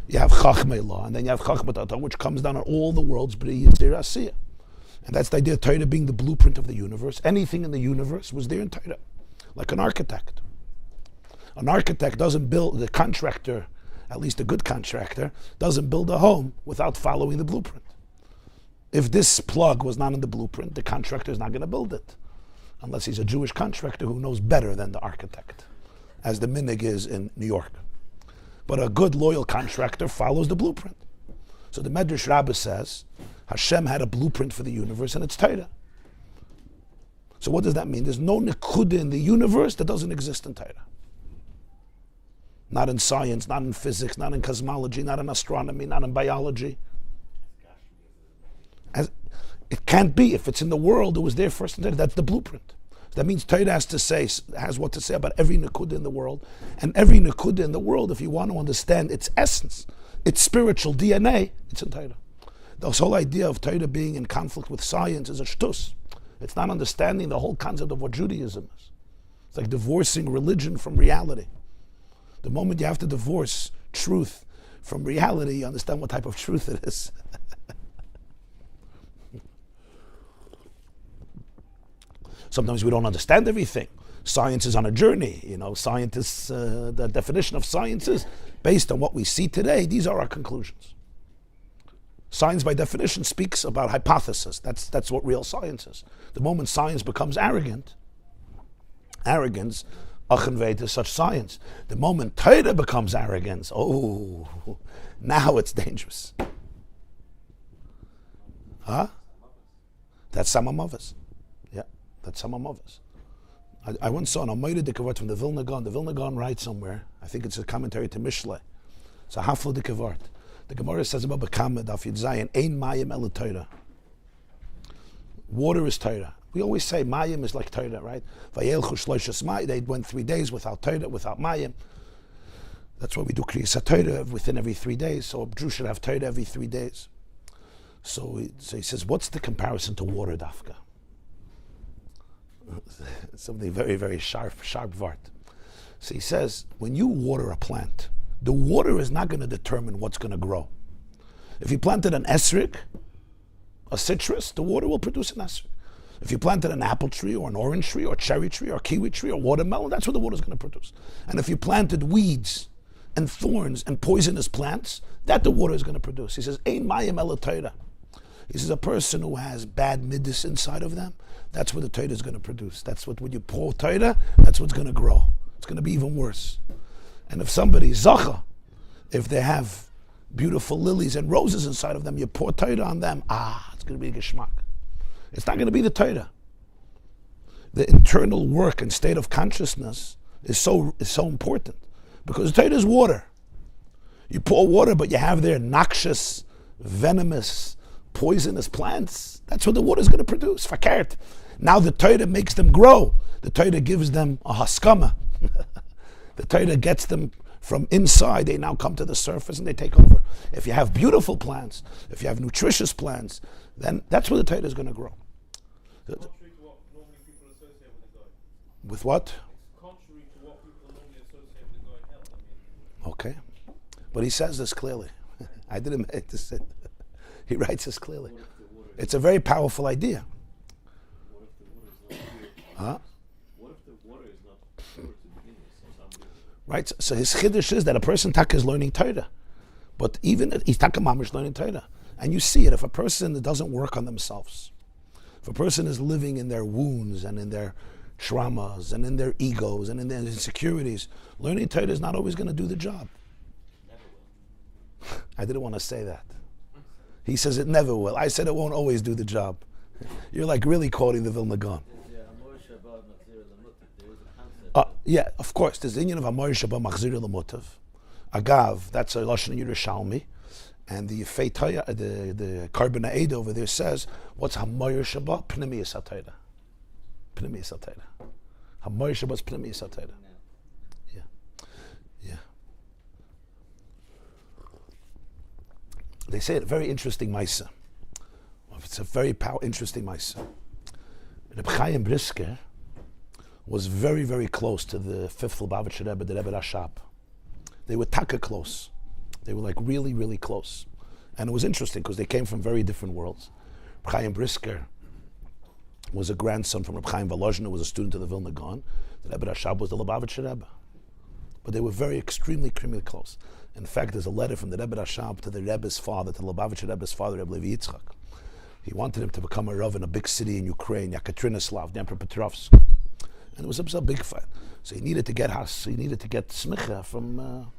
You have Chachmei Law, and then you have Chachmat, which comes down on all the world's B'ri Yitzir Asiyah. And that's the idea of Torah being the blueprint of the universe. Anything in the universe was there in Torah, like an architect. An architect doesn't build, the contractor, at least a good contractor, doesn't build a home without following the blueprint. If this plug was not in the blueprint, the contractor is not going to build it, unless he's a Jewish contractor who knows better than the architect, as the minig is in New York. But a good, loyal contractor follows the blueprint. So the Medrash Rabbah says, Hashem had a blueprint for the universe, and it's Torah. So what does that mean? There's no nekuda in the universe that doesn't exist in Torah. Not in science, not in physics, not in cosmology, not in astronomy, not in biology. It can't be. If it's in the world, it was there first in Torah. That's the blueprint. That means Torah has what to say about every nekuda in the world. And every nekuda in the world, if you want to understand its essence, its spiritual DNA, it's in Torah. The whole idea of Torah being in conflict with science is a shtus. It's not understanding the whole concept of what Judaism is. It's like divorcing religion from reality. The moment you have to divorce truth from reality, you understand what type of truth it is. Sometimes we don't understand everything. Science is on a journey. Scientists, the definition of science is based on what we see today. These are our conclusions. Science, by definition, speaks about hypothesis. That's what real science is. The moment science becomes arrogance, achenveit is such science. The moment Torah becomes arrogance, now it's dangerous. That's Samamavas. Yeah, that's Samamavas. I once saw an Amayra Dikavart from the Vilna Gaon. The Vilna Gaon writes somewhere, I think it's a commentary to Mishle. It's a Hafla Dikavart. The Gemara says about Bekama, Daf Yud Zayin, Ein Mayim El Torah. Water is Torah. We always say Mayim is like Torah, right? Vayelchu Shloshas Mayim. They went 3 days without Torah, without Mayim. That's why we do Kriyas Torah within every 3 days. So a Jew should have Torah every 3 days. So he says, what's the comparison to water, Dafka? Something very, very sharp vart. So he says, when you water a plant, the water is not going to determine what's going to grow. If you planted an esrik, a citrus, the water will produce an esrik. If you planted an apple tree or an orange tree or cherry tree or kiwi tree or watermelon, that's what the water is going to produce. And if you planted weeds and thorns and poisonous plants, that the water is going to produce. He says, Ein mayim el Torah. He says, a person who has bad midas inside of them, that's what the Torah is going to produce. That's what, when you pour Torah, that's what's going to grow. It's going to be even worse. And if somebody zacha, if they have beautiful lilies and roses inside of them, you pour Torah on them, it's going to be a geschmack. It's not going to be the Torah. The internal work and state of consciousness is so important, because the Torah is water. You pour water, but you have there noxious, venomous, poisonous plants. That's what the water is going to produce. Fakert. Now the Torah makes them grow. The Torah gives them a haskama. The Torah gets them from inside. They now come to the surface and they take over. If you have beautiful plants, if you have nutritious plants, then that's where the Torah is going to grow. Contrary to what normally people associate with the God. With what? It's contrary to what people normally associate with the God in hell. Okay. But he says this clearly. I didn't make this. He writes this clearly. It's a very powerful idea. What if the water is not pure? right? So his chiddush is that a person taka is learning Torah, but even he's taka mamish learning Torah, and you see it. If a person doesn't work on themselves, if a person is living in their wounds and in their traumas and in their egos and in their insecurities, learning Torah is not always going to do the job. Never will. I didn't want to say that. He says it never will. I said it won't always do the job. You're like really quoting the Vilna Gaon. Yeah, of course. There's the Inyan of Amor Shabbat Machzir L'Mutav. Agav, that's a Lashon Yerushalmi. And the Feitaya, the Carbon Aid over there says, what's Hamor Shabbat? Pnimiyas HaTorah. Pnimiyas HaTorah. Hamor Shabbat's Pnimiyas HaTorah. Yeah. Yeah. They say it, very interesting Maisa. It's a very interesting Maisa. Reb Chaim Brisker was very, very close to the fifth Lubavitcher Rebbe, the Rebbe Rashab. They were taka close. They were like really, really close. And it was interesting because they came from very different worlds. Reb Chaim Brisker was a grandson from Reb Chaim Volozhin, who was a student of the Vilna Gaon. The Rebbe Rashab was the Lubavitcher Rebbe. But they were very extremely close. In fact, there's a letter from the Rebbe Rashab to the Rebbe's father, to the Lubavitcher Rebbe's father, Rebbe Levi Yitzchak. He wanted him to become a Rav in a big city in Ukraine, Yekaterinoslav, the Emperor Petrovsk. And it was a big fight. So he needed to get smicha from,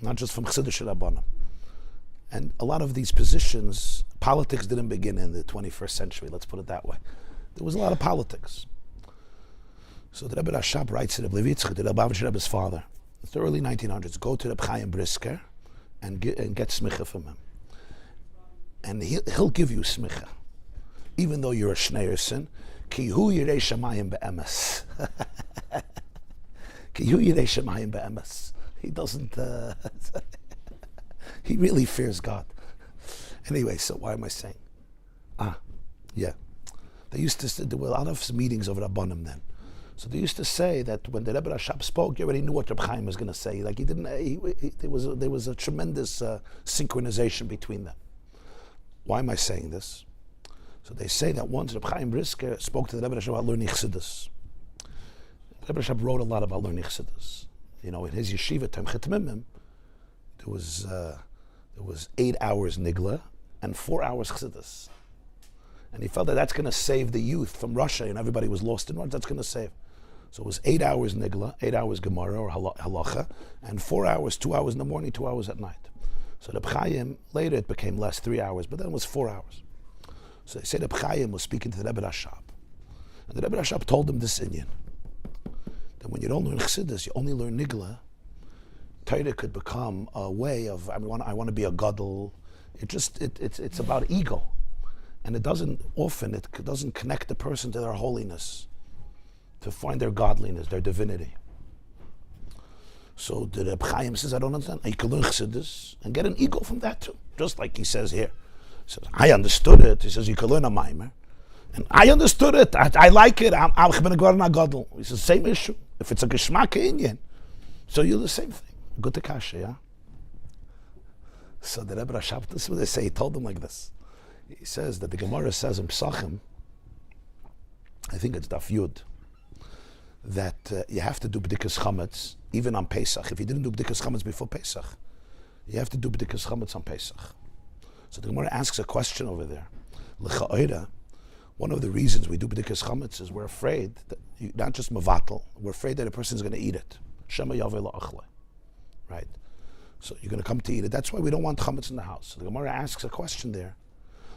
not just from Chassidus Rabbanim. And a lot of these positions, politics didn't begin in the 21st century, let's put it that way. There was a lot of politics. So the Rebbe Rashab writes to Rebbe Levi Yitzchak, the Lubavitcher Rebbe's father, it's the early 1900s, go to Reb Chaim Brisker and get smicha from him. And he'll give you smicha, even though you're a shneirson. Ki hu yirei shamayim be'emes. Ki hu yirei shamayim be'emes. He doesn't, he really fears God. Anyway, so why am I saying? Yeah. They used to, there were a lot of meetings of Rabbanim then. So they used to say that when the Rebbe Rashab spoke, you already knew what Reb Chaim was going to say. Like he didn't, there was a tremendous synchronization between them. Why am I saying this? So they say that once Reb Chaim Brisker spoke to the Rebbe Rashab about learning Chassidus. Rebbe Rashab wrote a lot about learning Chassidus. You know, in his yeshiva, Tamchet Mimim, there was 8 hours Nigla and 4 hours Chassidus. And he felt that that's going to save the youth from Russia, and everybody was lost in Russia. That's going to save. So it was 8 hours Nigla, 8 hours Gemara or Halacha, and 4 hours, 2 hours in the morning, 2 hours at night. So Reb Chaim, later it became less, 3 hours, but then it was 4 hours. So they say Reb Chaim was speaking to the Rebbe Rashab. And the Rebbe Rashab told him this Inyan, that when you don't learn Chassidus, you only learn Nigla, Torah could become a way of, I want to be a gadol. It's about ego. And it doesn't connect the person to their holiness, to find their godliness, their divinity. So the Reb Chaim says, I don't understand. You can learn Chassidus and get an ego from that too. Just like he says here. He says, I understood it. He says, you can learn a mimer. And I understood it. I like it. I'm going to go on a gadol. He says, same issue. If it's a geschmack Inyan, so you're the same thing. Good to kasha, yeah? So the Rebbe Rashab, this is what they say. He told them like this. He says that the Gemara says in Psachim, I think it's Daf Yud, that you have to do B'dikas Chametz even on Pesach. If you didn't do B'dikas Chametz before Pesach, you have to do B'dikas Chametz on Pesach. So the Gemara asks a question over there. L'cha'oira, one of the reasons we do B'dikas Chametz is we're afraid that, not just Mavatal, we're afraid that a person's going to eat it. Shema Yaveh La'achle. Right? So you're going to come to eat it. That's why we don't want Chametz in the house. So the Gemara asks a question there.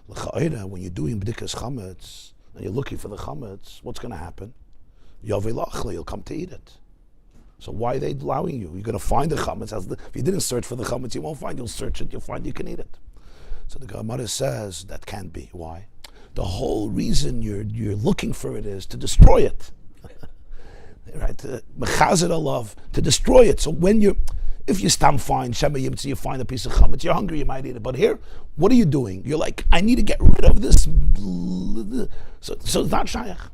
When you're doing B'dikas Chametz and you're looking for the Chametz, what's going to happen? Yaveh La'achle, you'll come to eat it. So why are they allowing you? You're going to find the Chametz. If you didn't search for the Chametz, you won't find. You'll search it. You'll find you can eat it. So the Gemara says that can't be. Why? The whole reason you're looking for it is to destroy it. Right? Mechazir alav, to destroy it. So if you find Shema Yimtzi, you find a piece of chametz, you're hungry, you might eat it. But here, what are you doing? You're like, I need to get rid of this. So it's not shayach.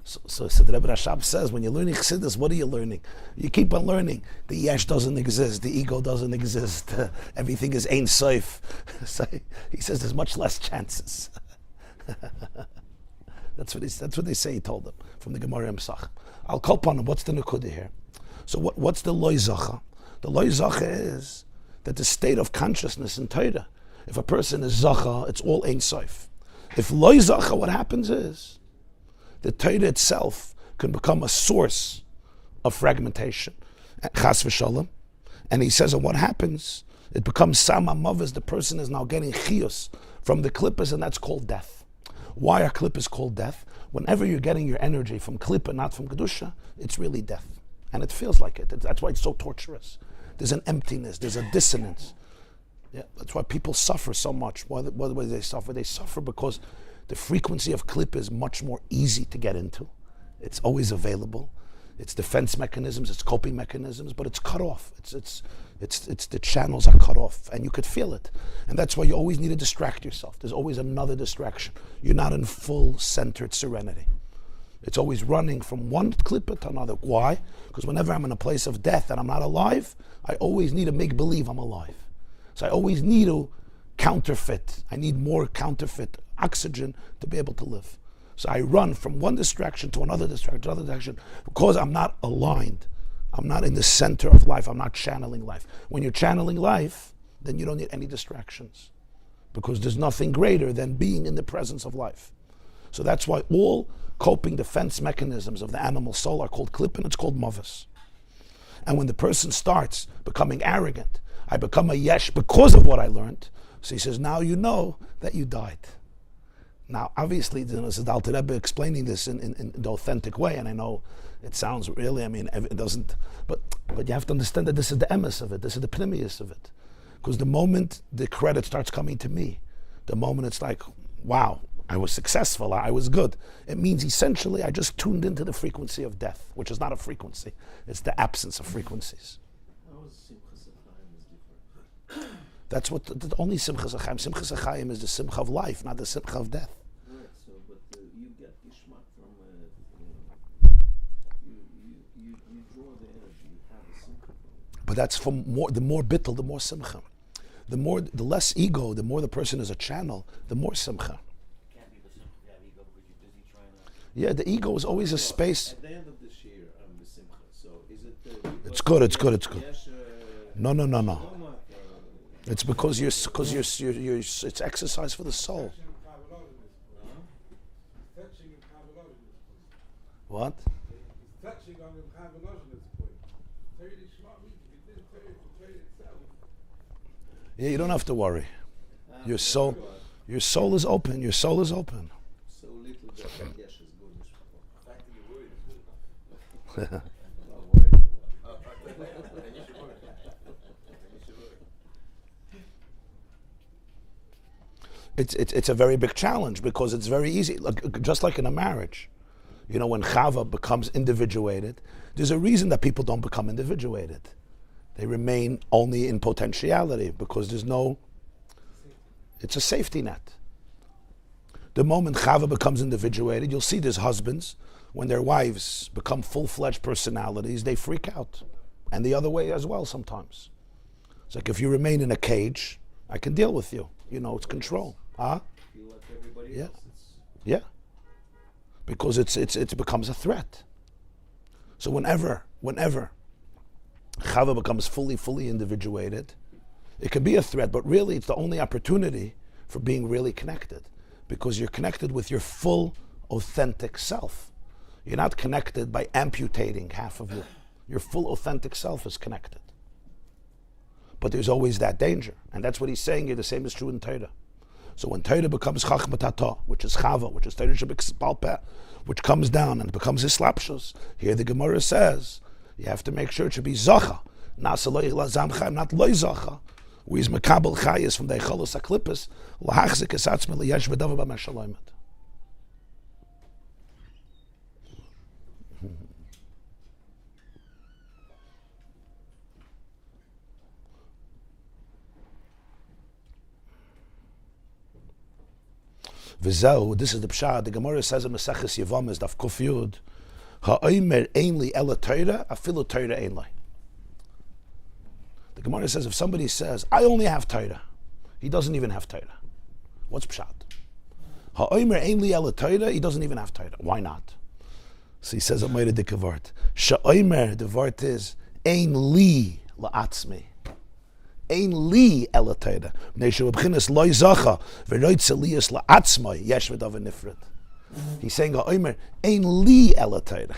So the Rebbe Rashab says, when you're learning Chassidus, what are you learning? You keep on learning. The yesh doesn't exist. The ego doesn't exist. Everything is ein soif. So he says there's much less chances. That's what they say. He told them from the Gemara Emsach. I'll call upon him. What's the nekuda here? So what's the loy zacha? The loy zacha is that the state of consciousness in Torah, if a person is zacha, it's all Ein Sof. If loy zacha, what happens is the Torah itself can become a source of fragmentation, chas v'shalom. And he says, and what happens? It becomes sama mavas. The person is now getting chiyus from the klippas, and that's called death. Why are klippas called death? Whenever you're getting your energy from klippa, not from kedusha, it's really death, and it feels like it. That's why it's so torturous. There's an emptiness. There's a dissonance. Yeah, that's why people suffer so much. Why do they suffer? They suffer because the frequency of klippa is much more easy to get into. It's always available. It's defense mechanisms, it's coping mechanisms, but it's cut off. It's the channels are cut off, and you could feel it. And that's why you always need to distract yourself. There's always another distraction. You're not in full centered serenity. It's always running from one klippa to another. Why? Because whenever I'm in a place of death and I'm not alive, I always need to make believe I'm alive. So I always need to counterfeit. I need more counterfeit oxygen to be able to live. So I run from one distraction to another distraction, because I'm not aligned. I'm not in the center of life. I'm not channeling life. When you're channeling life, then you don't need any distractions, because there's nothing greater than being in the presence of life. So that's why all coping defense mechanisms of the animal soul are called klip, and it's called mavas. And when the person starts becoming arrogant, I become a yesh because of what I learned. So he says, now you know that you died. Now, obviously, this is the Alter Rebbe explaining this in the authentic way, and I know it sounds really, it doesn't, but you have to understand that this is the emes of it, this is the pnimius of it. Because the moment the credit starts coming to me, the moment it's like, wow, I was successful, I was good, it means essentially I just tuned into the frequency of death, which is not a frequency, it's the absence of frequencies. How is Simchas HaChaim is different? That's what the only Simchas HaChaim. Simchas HaChaim is the simcha of life, not the simcha of death. Right, so, but you get geschmack from, you draw the energy, you have a simcha from it. But that's from the more bittul, the more simcha. The less ego, the more the person is a channel, the more simcha. Can't be the simcha if you have ego because you're busy trying to... Yeah, the ego is always a space. At the end of this year, I'm the simcha. So is it... It's good. Yes, No. It's because you're it's exercise for the soul. What? Touching on the Kabbalistic point. Yeah, you don't have to worry. Your soul is open. Your soul is open. So little that yes is good. The fact that you're worried is good enough. Not worried. Then you should worry. It's a very big challenge, because it's very easy. Just like in a marriage, when Chava becomes individuated, there's a reason that people don't become individuated. They remain only in potentiality because it's a safety net. The moment Chava becomes individuated, you'll see there's husbands, when their wives become full-fledged personalities, they freak out. And the other way as well sometimes. It's like if you remain in a cage, I can deal with you. It's control. Feel like everybody else. Yeah. Because it becomes a threat. So whenever Chava becomes fully individuated, it can be a threat, but really it's the only opportunity for being really connected, because you're connected with your full, authentic self. You're not connected by amputating half of you. Your full, authentic self is connected. But there's always that danger, and that's what he's saying here. The same is true in Torah. So when Torah becomes Chachmatata, which is Chava, which is Torah Shebikspalpeh, which comes down and becomes Hislapshus, here the Gemara says, you have to make sure it should be Zacha, not Loi Zacha, where he's Makabel Chayas from the Echolos HaKlippus, Lahachzik Esatzme Liyesh V'Dava B'Meshalomet. V'zeu, this is the Pshat. The Gemara says in Maseches Yevamos, Daf Kuf Yud, Ha'omer einli ela Torah, afilu Torah einli. The Gemara says if somebody says, I only have Torah, he doesn't even have Torah. What's Pshat? Ha'omer einli ela Torah, he doesn't even have Torah. Why not? So he says a moire dike wort. Sha'omer, the wort is, ein li la'atzmi. Ein li ela Torah. B'nei sheb'bchinas loy zacha, v'roitze liyas la'atzmai, yesh v'dav nifrit. He's saying, ha'omer, ein li ela Torah.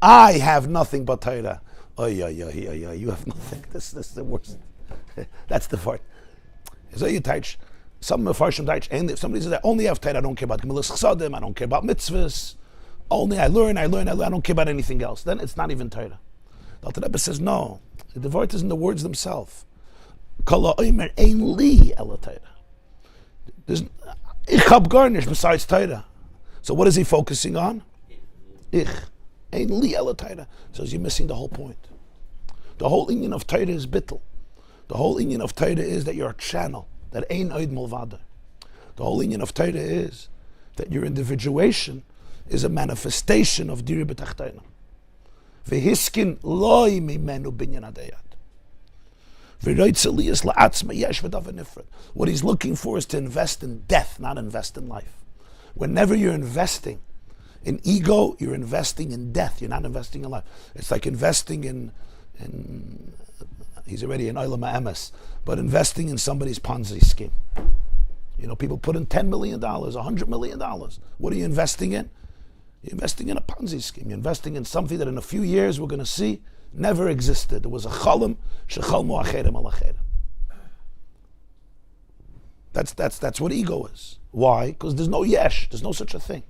I have nothing but Torah. Oy, you have nothing. This is the worst. That's the part. So you teach, some Mefarshim teach, and if somebody says, I only have Torah, I don't care about Gemilas Chsadim, I don't care about mitzvahs, only I learn, I don't care about anything else, then it's not even Torah. The Alter Rebbe says, no, the word is in the words themselves. Kol ha'omer ein li ela Torah. Ich hab garnish besides Torah. So what is he focusing on? Ich. Ein li ela Torah. So you're missing the whole point. The whole Inyan of Torah is bittul. The whole Inyan of Torah is that you're a channel, that ein oid mulvada. The whole Inyan of Torah is that your individuation is a manifestation of diri b'tachtayna. V'hiskin loy mimenu binyan adayat. V'roitze liyas la'atzma yesh v'dav nifrat. What he's looking for is to invest in death, not invest in life. Whenever you're investing in ego, you're investing in death. You're not investing in life. It's like investing in he's already in Olam HaEmes, but investing in somebody's Ponzi scheme. You know, people put in $10 million, $100 million. What are you investing in? You're investing in a Ponzi scheme. You're investing in something that in a few years we're going to see never existed. There was a cholim, shechalmu acherem al acherem. That's what ego is. Why? Because there's no yesh. There's no such a thing.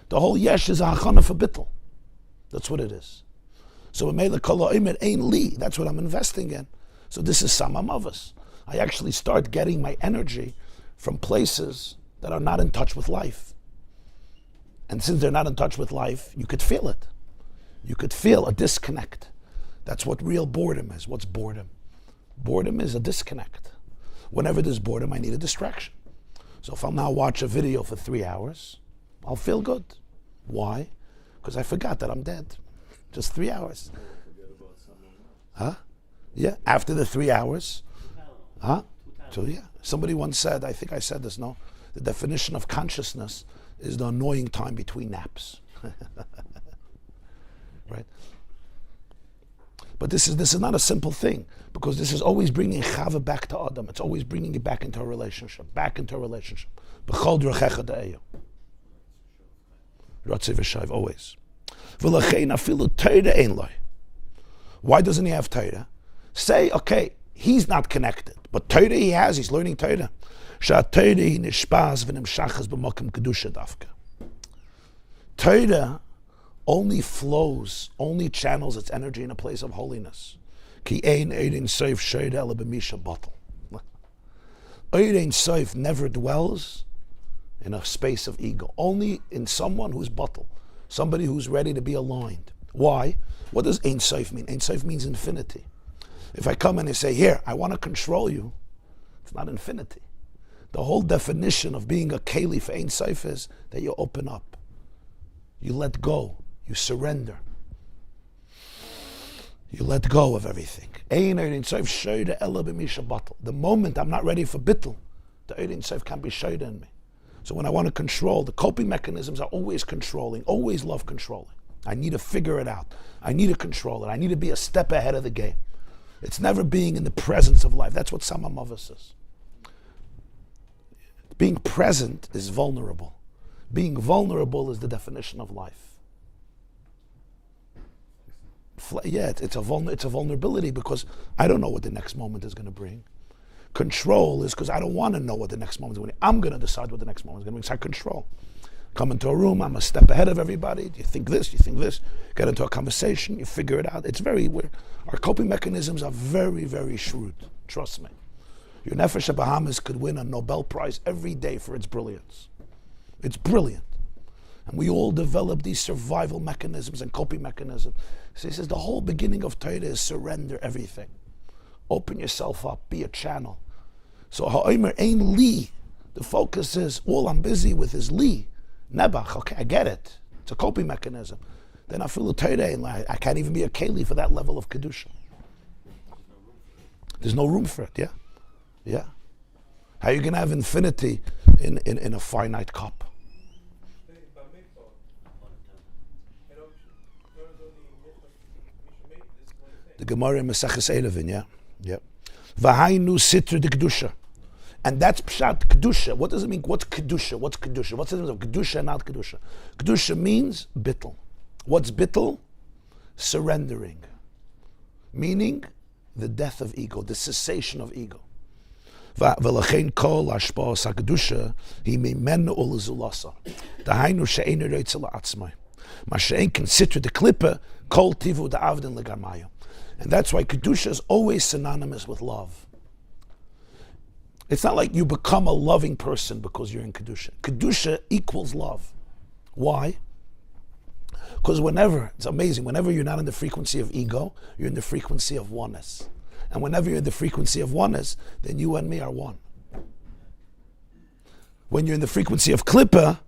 The whole yesh is a hachana for bittul. That's what it is. So Mele Kol Ha'omer ein li. That's what I'm investing in. So this is samamavas. I actually start getting my energy from places that are not in touch with life. And since they're not in touch with life, you could feel it. You could feel a disconnect. That's what real boredom is. What's boredom? Boredom is a disconnect. Whenever there's boredom, I need a distraction. So if I'll now watch a video for 3 hours, I'll feel good. Why? Because I forgot that I'm dead. Just 3 hours. Huh? Yeah, after the 3 hours. Huh? So yeah, somebody once said, I think I said this, no? The definition of consciousness is the annoying time between naps. Right? But this is not a simple thing, because this is always bringing Chava back to Adam. It's always bringing it back into a relationship. B'chol drachecha de'eyu. Ratzei v'shayv, always. V'lachein afilu Torah ein loy. Why doesn't he have Torah? Say, okay, he's not connected, but Torah he has, he's learning Torah. Torah only flows, only channels its energy in a place of holiness. Ki ein Ein Sof Shoyre ela b'misha batel. Ein Sof never dwells in a space of ego, only in someone who's batel, somebody who's ready to be aligned. Why? What does Ein Sof mean? Ein Sof means infinity. If I come and I say, here, I want to control you, it's not infinity. The whole definition of being a keli for Ein Sof is that you open up, you let go, you surrender, you let go of everything. Ein Sof Shoyre ela b'misha batel. The moment I'm not ready for bittul, the Ein Sof can't be shoyre in me. So when I want to control, the coping mechanisms are always controlling, always love controlling. I need to figure it out. I need to control it. I need to be a step ahead of the game. It's never being in the presence of life. That's what samamavas is. Being present is vulnerable. Being vulnerable is the definition of life. Yeah, it's a vulnerability, because I don't know what the next moment is going to bring. Control is because I don't want to know what the next moment is going to bring. I'm going to decide what the next moment is going to bring. So I control. Come into a room, I'm a step ahead of everybody. You think this, you think this. Get into a conversation, you figure it out. It's very weird. Our coping mechanisms are very, very shrewd. Trust me. Your Nefesh Bahamas could win a Nobel Prize every day for its brilliance. It's brilliant. And we all develop these survival mechanisms and coping mechanisms. So he says the whole beginning of Torah is surrender everything. Open yourself up, be a channel. So ha'omer ein li. The focus is, all I'm busy with is li. Nebach, okay, I get it. It's a coping mechanism. Then I feel I can't even be a keli for that level of kedusha. There's no room for it, yeah? Yeah. How are you going to have infinity in a finite cup? The Gemara in Maseches Lehavin, yeah. V'hainu sitra de kedusha, and that's pshat kedusha. What does it mean? What's kedusha? What's the difference of kedusha and not kedusha? Kedusha means bittul. What's bittul? Surrendering, meaning the death of ego, the cessation of ego. V'lachein kol hashpa'as hakedusha hi mimenu ulezulasa. Dahainu she'einu roitze la'atzmai. Ma she'ein consider the klipa kol tivu da'avdin legarmayu. And that's why kedusha is always synonymous with love. It's not like you become a loving person because you're in kedusha. Kedusha equals love. Why? Because it's amazing, whenever you're not in the frequency of ego, you're in the frequency of oneness. And whenever you're in the frequency of oneness, then you and me are one. When you're in the frequency of klippa,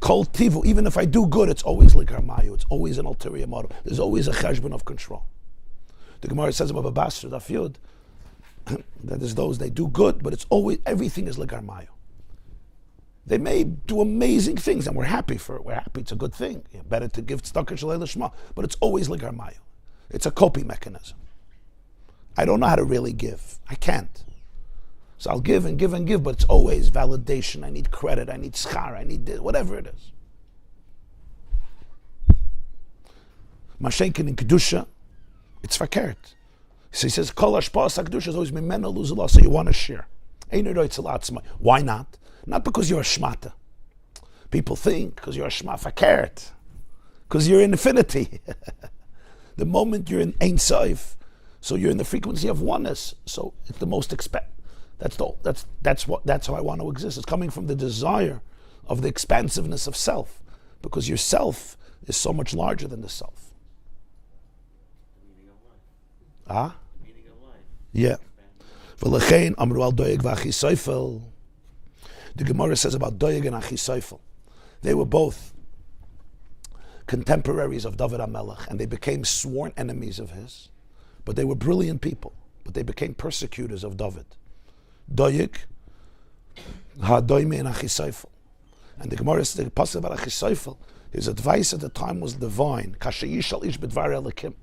kol tivu, even if I do good, it's always likarmayu, it's always an ulterior motive. There's always a cheshbon of control. The Gemara says about Basra, Dafyud, that there's those, they do good, but it's always, everything is likarmayu. They may do amazing things, and we're happy for it. We're happy, it's a good thing. Better to give tzedakah shalei l'shma, but it's always likarmayu. It's a coping mechanism. I don't know how to really give. I can't. So I'll give and give and give, but it's always validation. I need credit, I need schar, I need this, whatever it is. Mashenkin in Kedusha, it's fakert. So he says, Kol hashpa'as hakedusha is always mimena luzula, so you want to share. Why not? Not because you're a shmata. People think because you're a shma fakert, because you're in infinity. The moment you're in Ein Sof, so you're in the frequency of oneness. So it's the most that's how I want to exist. It's coming from the desire of the expansiveness of self, because your self is so much larger than the self. Meaning of life. Ah? Meaning of life. Yeah. V'lechein amru al doeg v'achisayfel. The Gemara says about doeg and achisayfel. They were both contemporaries of David HaMelech, and they became sworn enemies of his. But they were brilliant people, but they became persecutors of David. Doeg, ha-doime and achisayfel. And the Gemara says, the pasuk about achisayfel, his advice at the time was divine. Kasha yishal ish b'dvar elikim.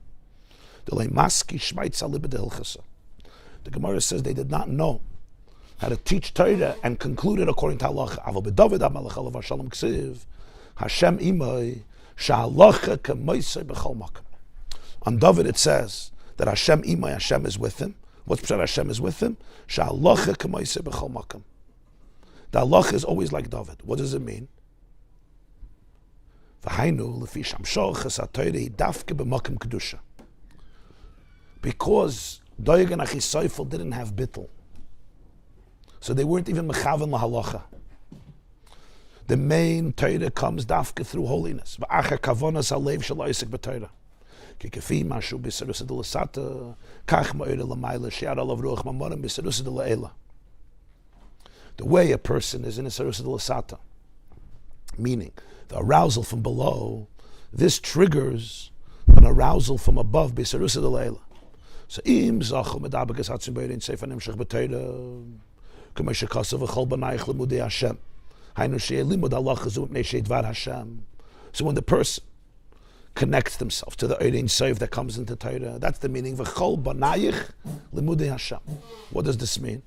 The Gemara says they did not know how to teach Torah and conclude it according to halacha. Aval b'David HaMelech alav shalom ksiv, Hashem imay, sha'halacha k'moisei b'chol makom. On David it says that Hashem imay, Hashem is with him. What's pshat Hashem is with him? Sha'halacha k'moisei b'chol makom. The halacha is always like David. What does it mean? V'hainu lefi shamshoch es ha-Torah dafke b'makom kedusha. Because Doeg and Achisayfel didn't have bittul, so they weren't even mechaven lahalacha. The main Torah comes dafke through holiness. V'acher kavonas halev shel ha'isek b'Torah. Kikefi mashu b'serusah d'lasata, kach ma'ira l'mayla she'ar alav ruach mamorim b'serusah d'la'ela. The way a person is in a serusah d'lasata, meaning the arousal from below, this triggers an arousal from above b'serusah d'la'ela. So im zachu medabeges hatzim beirin sefer nimshach b'Torah k'may shekasav v'chol b'nayich lemudei Hashem hainu she'eh limud halacha zu mipnei she'dvar Hashem. So when the person connects themselves to the Ein Sof that comes into Torah, that's the meaning v'chol b'nayich lemudei Hashem. What does this mean?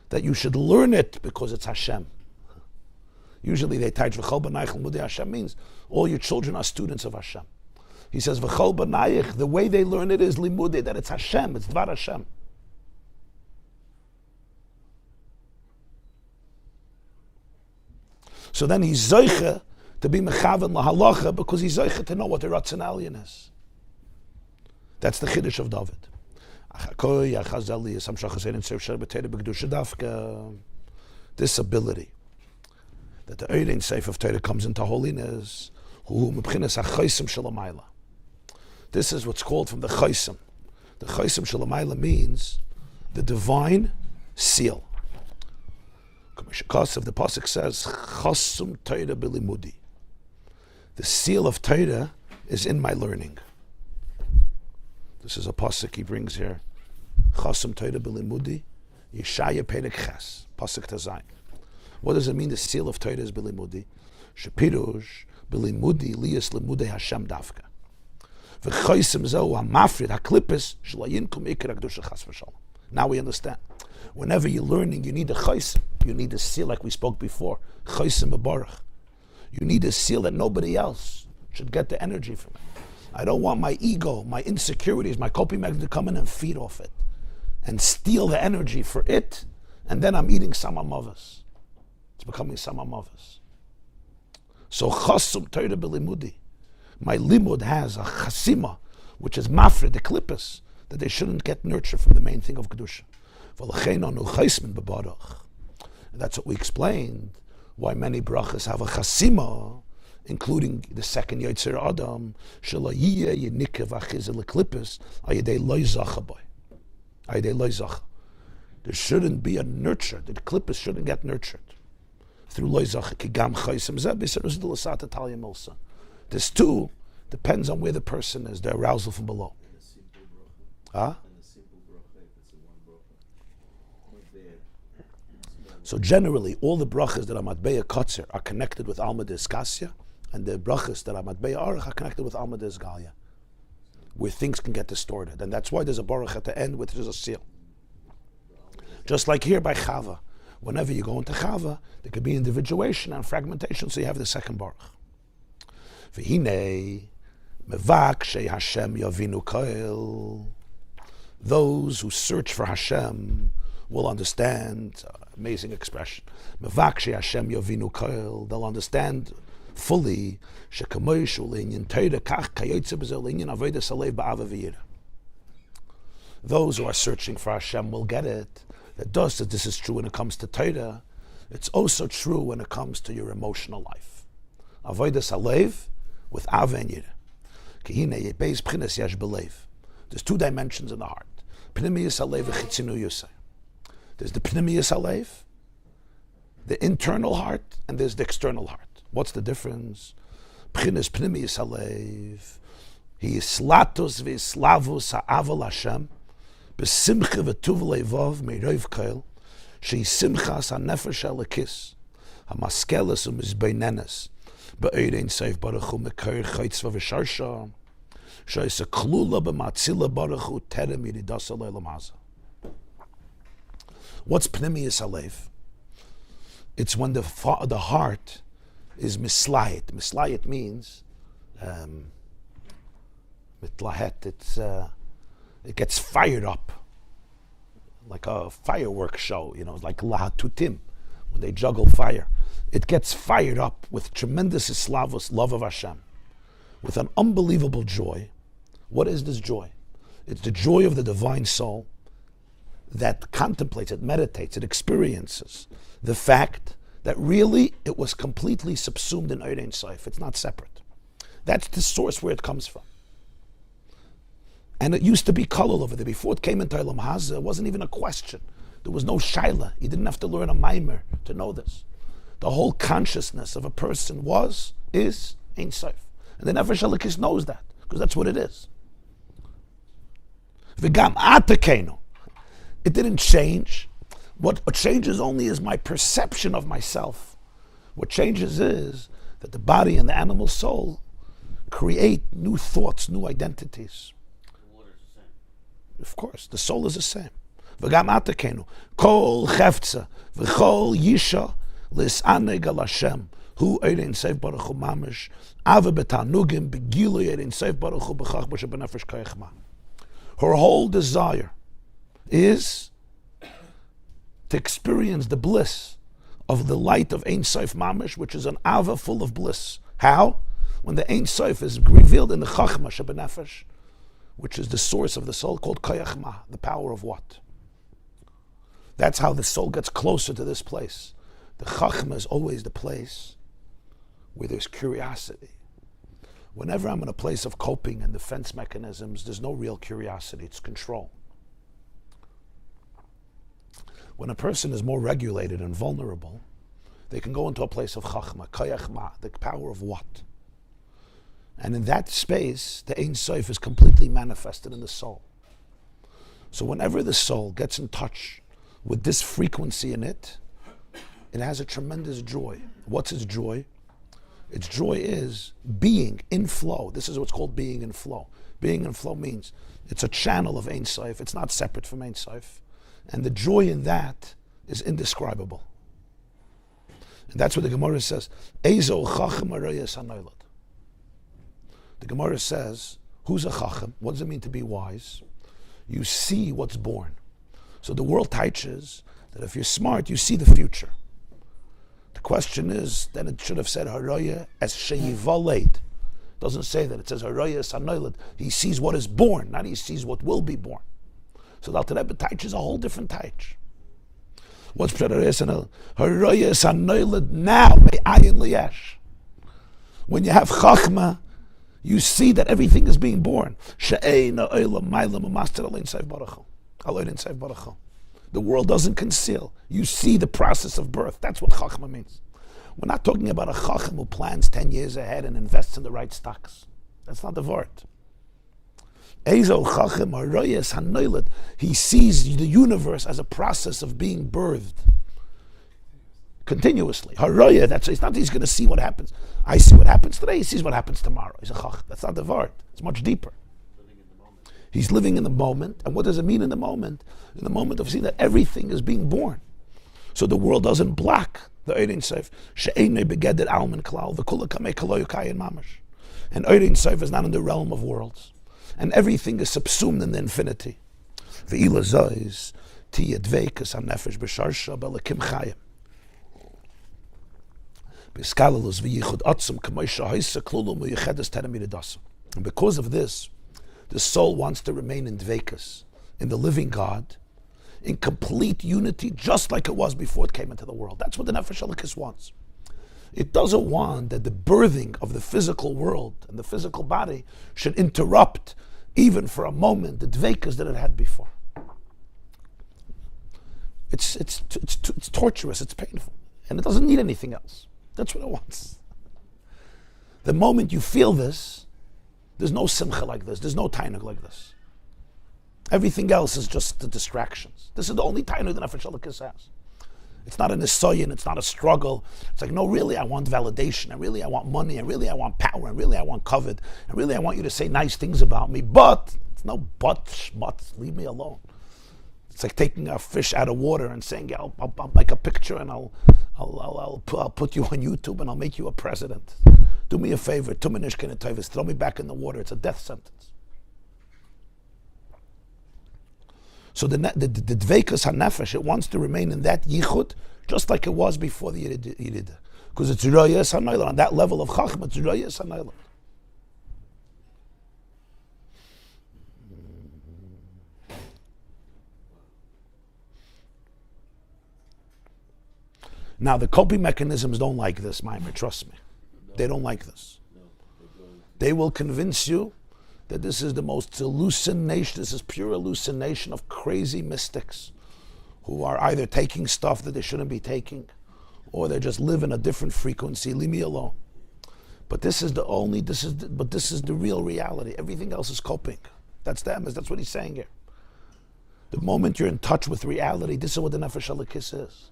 That you should learn it because it's Hashem. Usually they teach v'chol b'nayich lemudei Hashem means all your children are students of Hashem. He says, V'chol b'nayich, the way they learn it is limudeh, that it's Hashem, it's Dvar Hashem. So then he's zoiche to be mechaven lahalacha because he's zoiche to know what the ratzonalion is. That's the chiddush of David. This ability that the Ein Sof of Torah comes into holiness, this is what's called from the chaysim. The chaysim shalamayla means the divine seal. The pasuk says, "Chasum Torah bilimudi." The seal of Torah is in my learning. This is a pasuk he brings here. Chasum Torah bilimudi, Yeshaya Perek Ches, pasuk Tazayin. What does it mean? The seal of Torah is bilimudi. Shepirush bilimudi liyas limudei Hashem dafka. Now we understand. Whenever you're learning, you need a chaysim. You need a seal, like we spoke before. Chaysim b'barach. You need a seal that nobody else should get the energy from it. I don't want my ego, my insecurities, my coping mechanism to come in and feed off it and steal the energy for it, and then I'm eating samamavas. It's becoming samamavas. So chasum Torah b'limudi. My limud has a chasima, which is mafre, the klippus, that they shouldn't get nurture from the main thing of kedusha. And that's what we explained, why many brachas have a chasima, including the second Yetzer Adam, shalayiyeh yenikev achiz leklippus ayidei loy zacha boy. Ayidei loy zacha. There shouldn't be a nurture. The klippus shouldn't get nurtured through loy zacha. Ki gam chaysim zeh b'serus d'lasat talyam also. This too depends on where the person is, the arousal from below. And a simple bracha. Huh? And a simple bracha, if it's a one bracha. Not bad. So generally, all the brachas that are matbeya kotzer are connected with alma deskasya, and the brachas that are matbeya arach are connected with alma desgalia, where things can get distorted. And that's why there's a baruch at the end, which is a seal. Just like here by Chava. Whenever you go into Chava, there could be individuation and fragmentation, so you have the second baruch. V'hinei mevak shei Hashem yavinu koel. Those who search for Hashem will understand. Amazing expression. Mevak shei Hashem yavinu koel. They'll understand fully. Shekamoy shul inyan Torah kach kayotze b'zel inyan avodas alev ba'ava v'yira. Those who are searching for Hashem will get it. That does that. This is true when it comes to Torah. It's also true when it comes to your emotional life. Avodas alev with Ava and Yira. Kihine yebeis p'chines yesh belev. There's two dimensions in the heart. Pnimiyus alev v'chitzinu yusay. There's the pnimiyus alev, the internal heart, and there's the external heart. What's the difference? P'chines pnimiyus alev. He is slatus v'islavus ha'aval Hashem b'simcha v'tuv levav me'rov koel she'i simchas ha'nefesh ha'lekis ha'maskeles u'mizbeinenes ba'erein seif baruch hu mekar chaytzva v'sharsha she'is a klula b'matzila baruch hu terem yiridasa le'olam haza. What's pnimiyus alev? It's when the heart is mislayet. Mislayet means mitlahet. It gets fired up like a fireworks show, like lahatutim, when they juggle fire. It gets fired up with tremendous islavos, love of Hashem, with an unbelievable joy. What is this joy? It's the joy of the divine soul that contemplates, it meditates, it experiences the fact that really it was completely subsumed in Ein Sof. It's not separate. That's the source where it comes from. And it used to be kolol over there. Before it came into Olam Hazeh, it wasn't even a question. There was no shaila. You didn't have to learn a maimer to know this. The whole consciousness of a person is Ein Sof. And the Nefesh HaLekis knows that, because that's what it is. V'gam atakenu. It didn't change. What changes only is my perception of myself. What changes is that the body and the animal soul create new thoughts, new identities. Of course, the soul is the same. V'gam atakenu kol chefza v'chol yisha l'saneg al Hashem hu Ein Sof baruch hu mamish ava betanugim begilu Ein Sof baruch hu b'chach b'she b'nefesh kayachma. Her whole desire is to experience the bliss of the light of Ein Sof mamish, which is an ava full of bliss. How? When the Ein Sof is revealed in the chachma shebenefesh, which is the source of the soul, called Koyachma, the power of what? That's how the soul gets closer to this place. The Chachma is always the place where there's curiosity. Whenever I'm in a place of coping and defense mechanisms, there's no real curiosity, it's control. When a person is more regulated and vulnerable, they can go into a place of Chachma, Koyachma, the power of what? And in that space, the Ein Sof is completely manifested in the soul. So whenever the soul gets in touch with this frequency in it, it has a tremendous joy. What's its joy? Its joy is being in flow. This is what's called being in flow. Being in flow means it's a channel of Ein Sof. It's not separate from Ein Sof. And the joy in that is indescribable. And that's what the Gemara says. Eizo chacham arayas hanoilad. The Gemara says, who's a chacham? What does it mean to be wise? You see what's born. So the world teaches that if you're smart, you see the future. The question is, then it should have said haraya as sheyivaled. Doesn't say that. It says haraya as hanoilad. He sees what is born, not he sees what will be born. So the Alter Rebbe teaches a whole different teach. What's haraya as hanoilad now? Me'ayin liyesh. When you have chachma, you see that everything is being born. The world doesn't conceal. You see the process of birth. That's what chachma means. We're not talking about a chacham who plans 10 years ahead and invests in the right stocks. That's not the word. He sees the universe as a process of being birthed continuously. Haraya, it's not that he's going to see what happens. I see what happens today, he sees what happens tomorrow. He's a chach. That's not the word. It's much deeper. He's living in the moment. And what does it mean in the moment? In the moment of seeing that everything is being born. So the world doesn't block the Ein Sof. She'einei begeded almen klal, v'kula kamei kalo yukayin mamash. And Ein Sof is not in the realm of worlds. And everything is subsumed in the infinity. V'ila zois, tiyeh dveikus ha-nefesh b'sharsha b'elekim chayim. And because of this, the soul wants to remain in dveikus, in the living God, in complete unity, just like it was before it came into the world. That's what the Nefesh Elikis wants. It doesn't want that the birthing of the physical world and the physical body should interrupt, even for a moment, the dveikus that it had before. It's torturous, it's painful, and it doesn't need anything else. That's what it wants. The moment you feel this, there's no simcha like this, there's no tainug like this. Everything else is just the distractions. This is the only tainug the Nefesh Elikis has. It's not a nisayon, it's not a struggle. It's like, no, really I want validation, and really I want money, and really I want power, and really I want covet, and really I want you to say nice things about me, but, it's no but, leave me alone. It's like taking a fish out of water and saying, yeah, I'll make a picture and I'll put you on YouTube and I'll make you a president. Do me a favor, throw me back in the water. It's a death sentence. So the dveikus hanefesh, it wants to remain in that yichud just like it was before the yirida. Because it's rayas hanayla. On that level of chachma, it's rayas hanayla. Now, the coping mechanisms don't like this, Maimer, trust me. They don't like this. They will convince you that this is the most hallucination, this is pure hallucination of crazy mystics who are either taking stuff that they shouldn't be taking, or they just live in a different frequency. Leave me alone. But this is the real reality. Everything else is coping. That's them. That's what he's saying here. The moment you're in touch with reality, this is what the Nefesh Elikis is.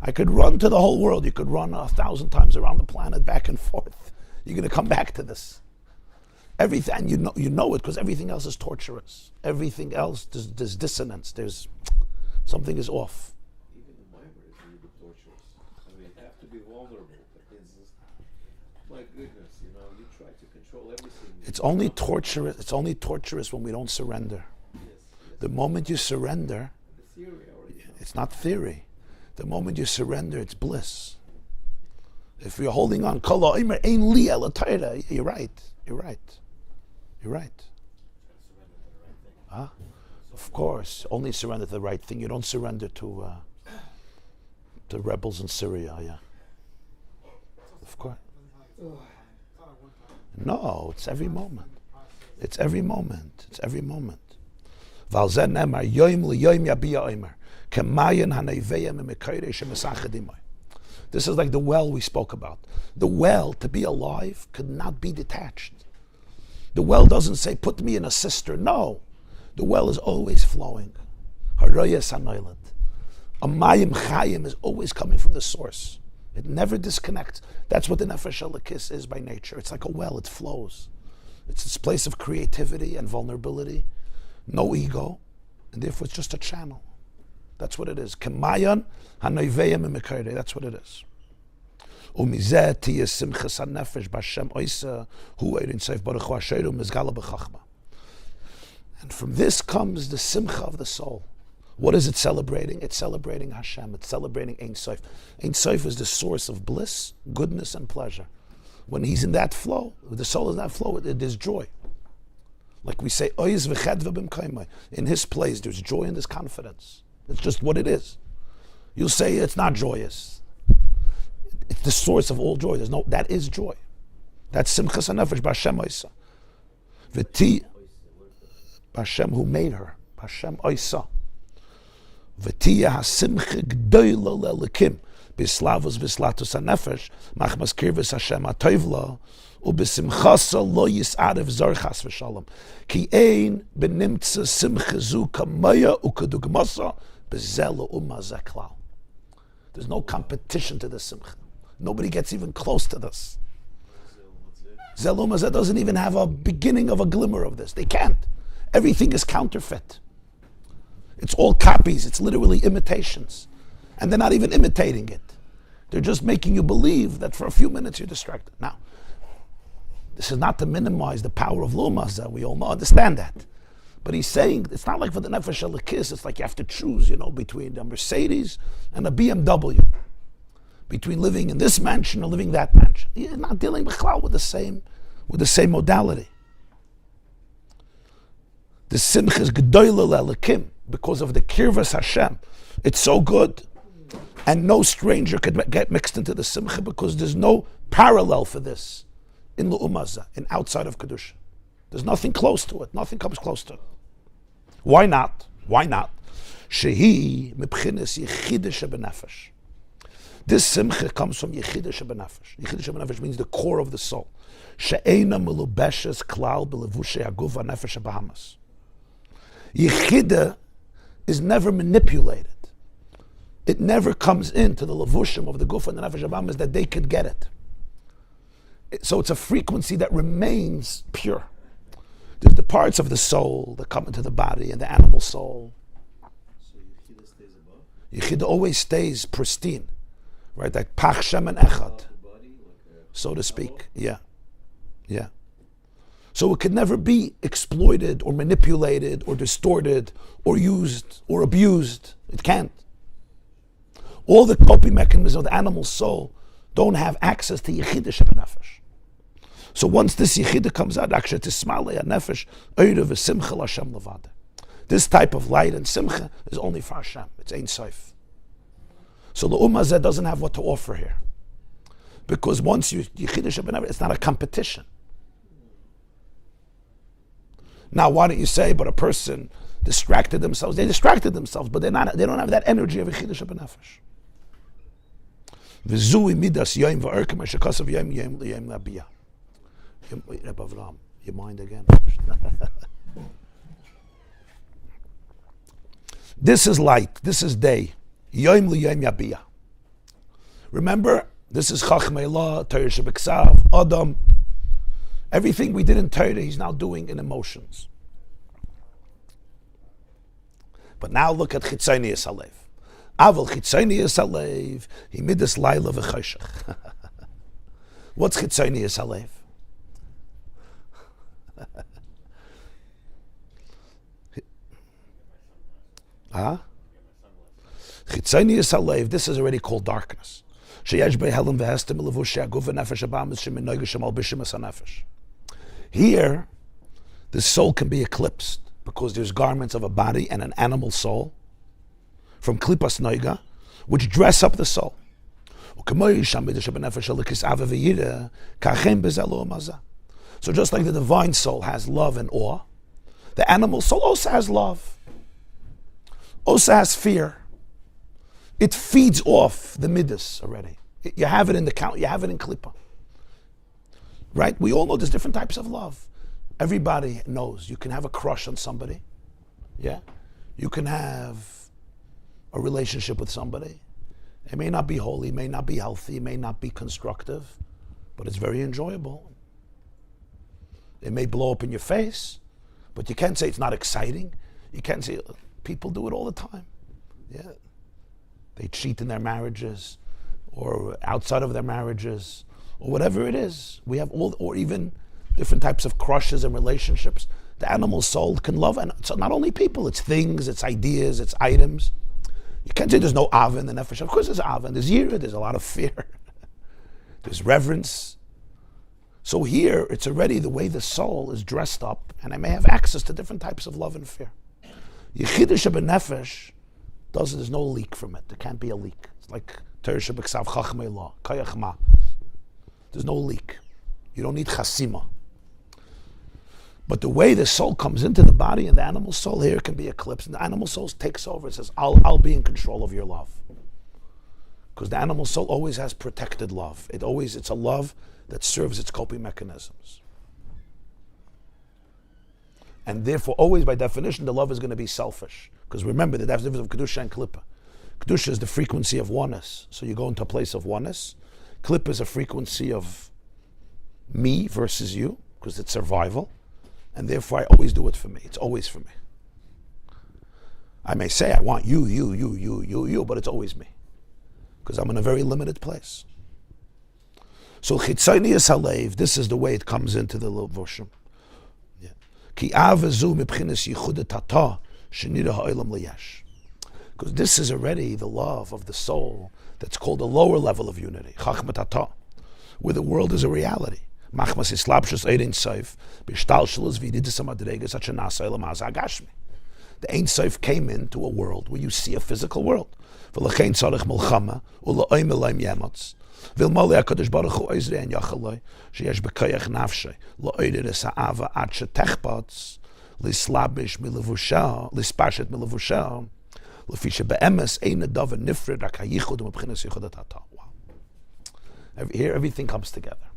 I could run to the whole world. You could run 1,000 times around the planet, back and forth. You're going to come back to this. Everything, and you know it because everything else is torturous. Everything else, there's dissonance. There's something is off. Even the mimer is a little bit torturous. I mean, you have to be vulnerable. But it's just, my goodness, you try to control everything. It's only torturous. It's only torturous when we don't surrender. Yes. The moment you surrender, The theory already. it's not theory. The moment you surrender, it's bliss. If you're holding on, you're right. You're right. Huh? Of course, only surrender to the right thing. You don't surrender to rebels in Syria, yeah. Of course. No, it's every moment. It's every moment. It's every moment. This is like the well we spoke about. The well, to be alive, could not be detached. The well doesn't say, put me in a cistern. No. The well is always flowing. Harayas hanoilad. A mayim chayim is always coming from the source. It never disconnects. That's what the Nefesh Elikis is by nature. It's like a well, it flows. It's this place of creativity and vulnerability, no ego, and therefore it's just a channel. That's what it is. Kemayan hanoiveyim imekayre. That's what it is. Umizeh tiyeh simchas hanefesh b'Hashem oisa hu eirin seif baruch hu asheru mizgala b'chachma. And from this comes the simcha of the soul. What is it celebrating? It's celebrating Hashem. It's celebrating Ein Sof. Ein Sof is the source of bliss, goodness, and pleasure. When he's in that flow, the soul is in that flow, there's joy. Like we say, Oiz v'chedva b'mkaimai. In his place, there's joy and there's confidence. It's just what it is. You'll say it's not joyous. It's the source of all joy. That is joy. That's simchas hanefesh b'Hashem oisa. V'ti, b'Hashem who made her. B'Hashem oisa. V'ti ha-simcha g'doyla le'elikim. B'slavos b'slatus hanefesh. Machmas kirvis Hashem ha-toivla. U'b'simchasa lo yis'arev zarchas v'shalom. Ki ein b'nimtza simcha zu kamaya u'kedugmasa b'zela u'mazeh klal. There's no competition to this simcha. Nobody gets even close to this. Zela u'mazeh doesn't even have a beginning of a glimmer of this. They can't. Everything is counterfeit. It's all copies. It's literally imitations. And they're not even imitating it. They're just making you believe that for a few minutes you're distracted. Now, this is not to minimize the power of Lumazah. We all understand that. But he's saying it's not like for the Nefesh Elokis. It's like you have to choose, between a Mercedes and a BMW. Between living in this mansion or living that mansion. You're not dealing with the same modality. The simcha is gedoyla le'elikim because of the kirvas Hashem. It's so good, and no stranger could get mixed into the simcha because there's no parallel for this in Lu'umazah, in outside of Kedusha. There's nothing close to it. Nothing comes close to it. Why not? Why not? Shehi mibchines yechida shebenefesh. This simcha comes from yechida shebenefesh. Yechida shebenefesh means the core of the soul. She'ena melubeshes klal belevushe haguf hanefesh habahamas. Yechida is never manipulated. It never comes into the levushim of the guf and the nefesh habahamas that they could get it. So it's a frequency that remains pure. There's the parts of the soul that come into the body and the animal soul. So Yechida stays above? Yechida always stays pristine, right? Like Pach Shem and Echad, so to speak. Yeah. So it could never be exploited or manipulated or distorted or used or abused. It can't. All the coping mechanisms of the animal soul don't have access to Yechida Shebenefesh. So once this Yechida comes out, actually to Smale HaNefesh, Eire v'Simcha l'Hashem Levada. This type of light and Simcha is only for Hashem. It's Ein Sof. So the Ummah doesn't have what to offer here. Because once you Yechida Shebenefesh, it's not a competition. Now why don't you say, but a person distracted themselves? They distracted themselves, but they don't have that energy of Yechida Shebenefesh. V'zui midas yoim v'erkem ha'shekasav yoim yoim l'yoim l'abiyah. Rabbi Avram, your mind again. This is light. This is day. Yoim l'yoim yabiyah. Remember, this is Chachmei Law, Torah Shebeksav, Adam. Everything we did in Torah, he's now doing in emotions. But now look at Chitzoni Yisalev. Aval Chitzoni Yisalev, he midas Laila v'choshech. What's Chitzoni Yisalev? Chitzoni Yisalev, this is already called darkness. Sheyesh be'helim v'hestem levush haguf v'nefesh habamis sheminogah shemal b'shemas hanefesh. Here, the soul can be eclipsed because there's garments of a body and an animal soul from klipas noiga, which dress up the soul. So just like the divine soul has love and awe, the animal soul also has love, also has fear. It feeds off the midas already. You have it in the count, you have it in klipa. Right? We all know there's different types of love. Everybody knows you can have a crush on somebody. Yeah? You can have a relationship with somebody. It may not be holy, it may not be healthy, it may not be constructive, but it's very enjoyable. It may blow up in your face, but you can't say it's not exciting. You can't say, people do it all the time. Yeah. They cheat in their marriages, or outside of their marriages, or whatever it is. We have all, or even different types of crushes and relationships. The animal soul can love, and it's not only people, it's things, it's ideas, it's items. You can't say there's no Ava in the Nefesh. Of course there's Ava, there's Yira, there's a lot of fear. There's reverence. So here, it's already the way the soul is dressed up, and I may have access to different types of love and fear. Yechidah Nefesh, there's no leak from it. There can't be a leak. It's like Torah Shebeksav Chachmei Law, Kayach Ma. There's no leak. You don't need chasima. But the way the soul comes into the body and the animal soul here can be eclipsed. And the animal soul takes over. It says, I'll be in control of your love. Because the animal soul always has protected love. It's a love that serves its coping mechanisms. And therefore, always by definition, the love is going to be selfish. Because remember, the difference of Kedusha and Klippa. Kedusha is the frequency of oneness. So you go into a place of oneness. Klippa is a frequency of me versus you, because it's survival. And therefore, I always do it for me. It's always for me. I may say, I want you, but it's always me. Because I'm in a very limited place. So Chitzonius Halev, this is the way it comes into the Levushim. Ki avezu mibchinas yichud tata shenira ha'olam liyesh. Because this is already the love of the soul that's called a lower level of unity, chachma tata, where the world is a reality. Machmas islabshus eid ein sof b'shtalshelus v'yididus hamadregas asher nasa elam ha'za hagashmi. The Ein Sof came into a world where you see a physical world. V'lechein tzarich milchama u'la'oim eloim yemotz. V'ilmali HaKadosh Baruch Hu oizrei en yachaloi sheyesh b'koyach nafshei la'oideres ha'ava ad shetechbatz lislabish milevushah lispashet milevushah lefi shebe'emes ein adav nifred rak hayichud u'mebchinas yichud ha'tata. Wow. Here everything comes together.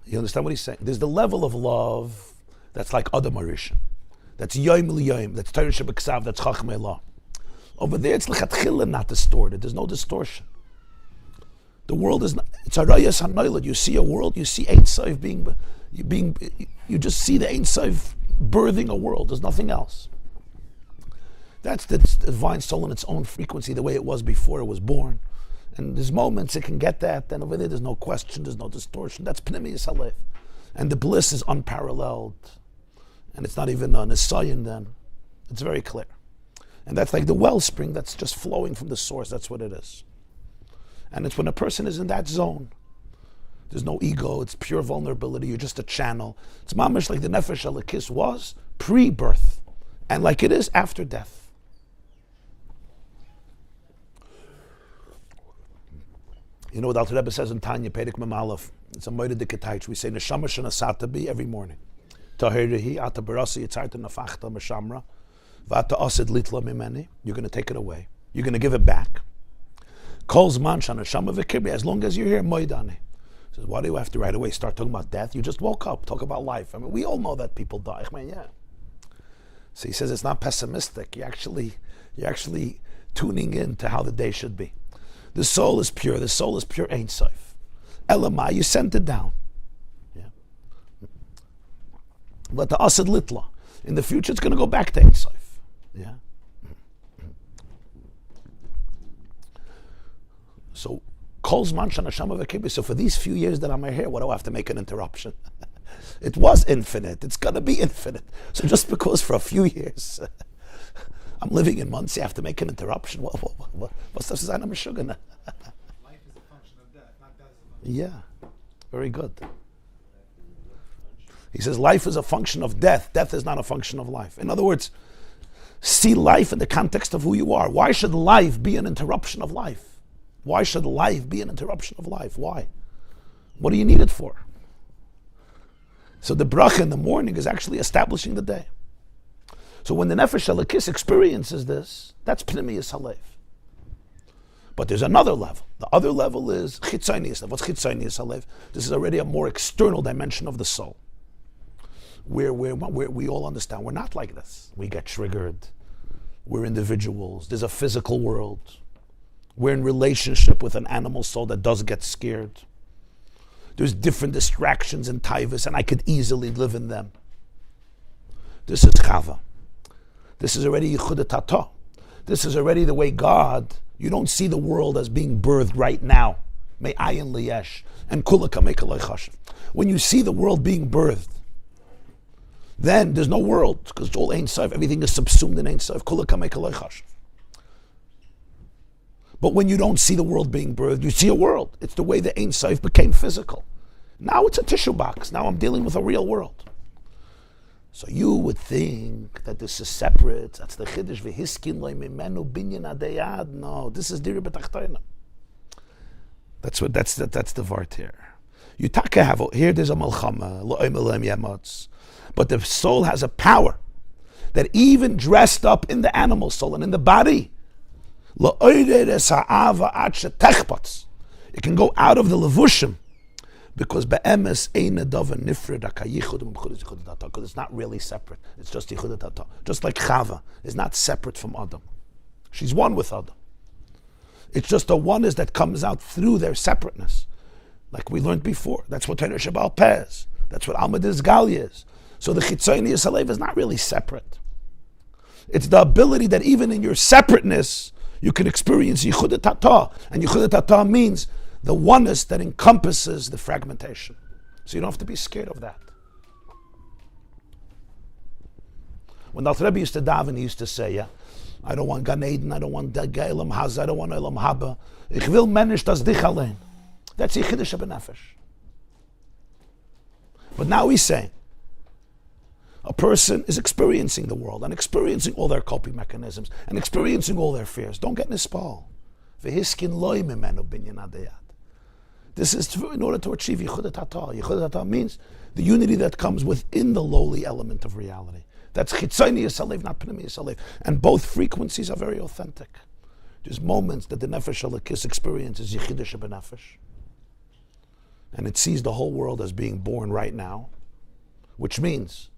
You understand what he's saying? There's the level of love that's like Adam Arisha. That's Yom L'Yom, that's Torah Shebeksav, that's Chachmei Law. Over there, it's L'chatchila not distorted. There's no distortion. The world is not, it's Arayas HaNoilad. You see a world, you see Ein Sof you just see the Ein Sof birthing a world. There's nothing else. That's the divine soul in its own frequency, the way it was before it was born. And there's moments it can get that, then over there's no question, there's no distortion. That's Pnimiyus Halev. And the bliss is unparalleled. And it's not even an Nisayan then. It's very clear. And that's like the wellspring that's just flowing from the source. That's what it is. And it's when a person is in that zone. There's no ego. It's pure vulnerability. You're just a channel. It's mamish like the Nefesh Elokis was pre-birth. And like it is after death. You know what Alter Rebbe says in Tanya, Perek Mem Aleph? It's a Moed Diketaych. We say, Neshama Shenasata Bi every morning. Tahirihi ata barasi yitzarta nafachta mashamra vata asid litla mimeni. You're going to take it away. You're going to give it back. Calls man shana shama v'kibri. As long as you're here, moidani. Says, why do you have to right away start talking about death? You just woke up. Talk about life. I mean, we all know that people die. I mean, yeah. So he says it's not pessimistic. You're actually tuning in to how the day should be. The soul is pure. The soul is pure Ein Sof. Elamai, you sent it down. But the Asad Litla, in the future, it's going to go back to Ein Sof. Yeah. So, Kol Zman Shana Shama V'Kibi. So for these few years that I'm here, what do I have to make an interruption? It was infinite. It's going to be infinite. So just because for a few years I'm living in Muncie, I have to make an interruption. What's the sign of Meshuggah? Life is a function of death, not death is a function. Yeah. Very good. He says life is a function of death. Death is not a function of life. In other words, see life in the context of who you are. Why should life be an interruption of life? Why should life be an interruption of life? Why? What do you need it for? So the bracha in the morning is actually establishing the day. So when the Nefesh Elokis experiences this, that's Pnimiyus Halev. But there's another level. The other level is Chitzonius Halev. What's Chitzonius Halev? This is already a more external dimension of the soul. Where we all understand we're not like this. We get triggered. We're individuals. There's a physical world. We're in relationship with an animal soul that does get scared. There's different distractions and taivas, and I could easily live in them. This is Chava. This is already Yichud Tata. This is already the way God, you don't see the world as being birthed right now. May ayin liyesh and kulaka make chashiv. When you see the world being birthed, then there's no world because it's all Ein Sof. Everything is subsumed in Ein Sof. Kulaka make chashiv. But when you don't see the world being birthed, you see a world. It's the way the Ein Sof became physical. Now it's a tissue box. Now I'm dealing with a real world. So you would think that this is separate. That's the chiddush v'hiskin lo mimenu binyan adayad. No, this is dira b'tachtoina. That's the vart here. You taka have here. There's a malchama lo'im eloim yemotz, but the soul has a power that even dressed up in the animal soul and in the body, lo'oideres ha'ava ad shetechpatz. It can go out of the levushim. Because be'emes ein adav nifred akayichud m'chud yichud, because it's not really separate. It's just yichud tata. Just like Chava is not separate from Adam. She's one with Adam. It's just a oneness that comes out through their separateness. Like we learned before. That's what Torah Shabbat Pez. That's what Alma Dizgali is. So the Chitzoni Yisalev is not really separate. It's the ability that even in your separateness, you can experience yichud tata. And yichud tata means the oneness that encompasses the fragmentation. So you don't have to be scared of that. When the Rabbi used to daven, he used to say, yeah, I don't want Gan Eden, I don't want Elam Haz, I don't want Elam Haba. Ich will menish das dich allein. That's Yichidish Benefesh. But now he's saying, a person is experiencing the world and experiencing all their coping mechanisms and experiencing all their fears. Don't get nispal. V'hiskin loy mimenu binyan adayat. This is in order to achieve Yichud Tata. Yichud Tata means the unity that comes within the lowly element of reality. That's Chitzoni Yisalev, not Pnimi Yisalev. And both frequencies are very authentic. There's moments that the Nefesh Halakis experiences Yichidish Benefesh. And it sees the whole world as being born right now, which means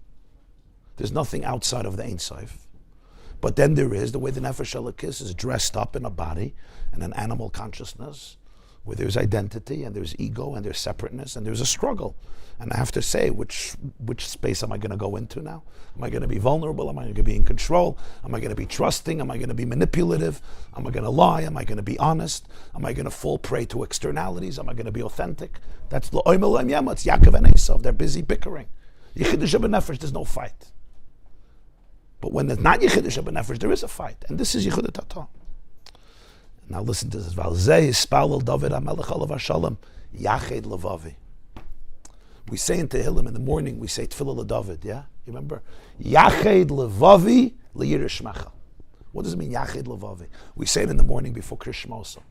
there's nothing outside of the Ein Sof. But then there is the way the Nefesh Halakis is dressed up in a body and an animal consciousness, where there's identity and there's ego and there's separateness and there's a struggle. And I have to say, which space am I going to go into now? Am I going to be vulnerable? Am I going to be in control? Am I going to be trusting? Am I going to be manipulative? Am I going to lie? Am I going to be honest? Am I going to fall prey to externalities? Am I going to be authentic? That's L'oim Eloim Yema. It's Yaakov and Esav. They're busy bickering. Yichidish Benefesh, there's no fight. But when there's not Yichidish Benefesh, there is a fight. And this is Yichud Tata. Now listen to this. Valzei Spalel David HaMelech Alav HaShalom Yached Levavi. We say in Tehillim in the morning, we say Tefillah LeDavid, yeah? You remember? Yached Levavi Le'yirish Shmecha. What does it mean, Yached Levavi? We say it in the morning before Krish Shmosa.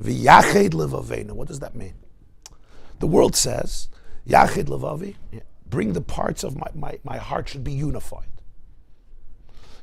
V'yached Levaveinu. What does that mean? The world says, Yached Levavi, bring the parts of my heart should be unified.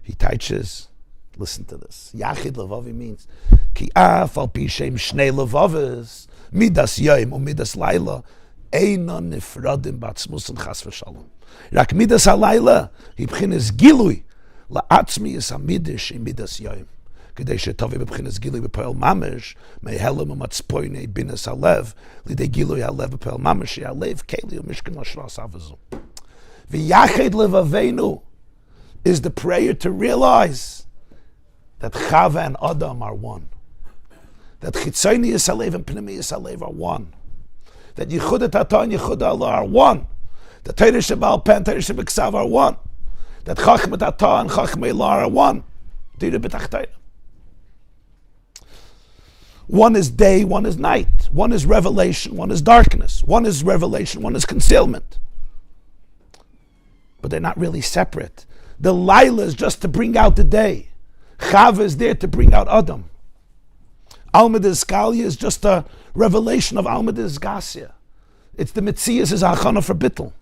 He teaches, listen to this. Yachid Levavi means Ki af al pi shem shnei levavis midas yom u midas laila einon nifradim batzmus and chas v'shalom. Rak midas halayla hi b'chines gilui la'atzmi is hamidish in midas yom. Kedei shetavi b'chines gilui b'poel mamish mehelem u'matzpoinei binas halev lidei gilui halev b'poel mamish halev keli u'mishkan mashras avazu. V'yachid Levaveinu is the prayer to realize that Chava and Adam are one. That Chitzoni Yisalev and Pnimi Yisalev are one. That Yichud Tata and Yichud Allah are one. That Torah Shabbat Peh and Torah Shabbat are one. That Chachma Tata and Chachma Ilah are one. Dira b'tachtoina. One is day, one is night. One is revelation, one is darkness. One is revelation, one is concealment. But they're not really separate. The Laila is just to bring out the day. Chava is there to bring out Adam. Alma Dizgalia is just a revelation of Alma Dizgasia. It's the Metzias is Achana for Bittel.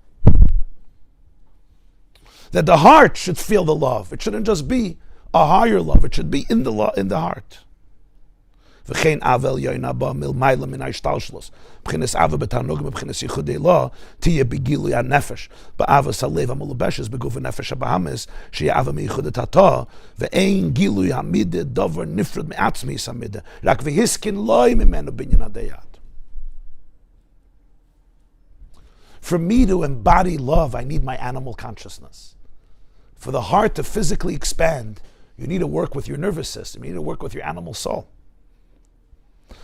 That the heart should feel the love. It shouldn't just be a higher love. It should be in the heart. V'chein avel yoyna ba mil mayla min ha'ishtalshlos. B'chines ava b'tanugim b'chines yichudei la tiye b'gilui ha'nefesh. Ba'ava salev ha'mulubeshes b'guf ha'nefesh ha'bahamis shiye ava mi'yichud ha'tata v'ein gilui ha'mide dover nifrud me'atzmi ha'mide rak v'hiskin loy mimenu binyan adayat. For me to embody love, I need my animal consciousness. For the heart to physically expand, you need to work with your nervous system. You need to work with your animal soul.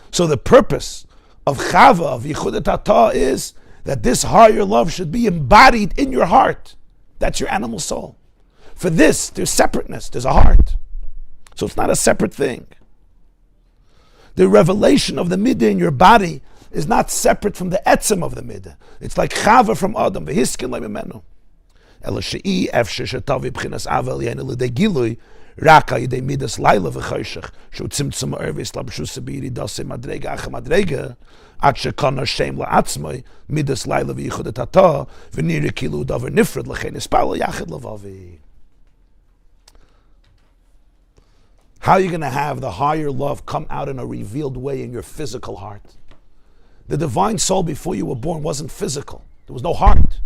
So the purpose of Chava, of Yichud Tata, is that this higher love should be embodied in your heart. That's your animal soul. For this, there's separateness. There's a heart. So it's not a separate thing. The revelation of the midah in your body is not separate from the etzem of the midah. It's like Chava from Adam. V'hiskin le'mimenu. Ela she'i efshe shetavi b'chinas ava l'yenu l'dei gilui raka yidei midas laila v'choshech shu tzimtzum ha'ervis labshu sabiri dase madrega acha madrega at shekana shem la'atzmai midas laila v'yichud tata v'niri kilu davar nifred l'chein ispalo yachid l'vavi. How are you going to have the higher love come out in a revealed way in your physical heart? The divine soul before you were born wasn't physical. There was no heart.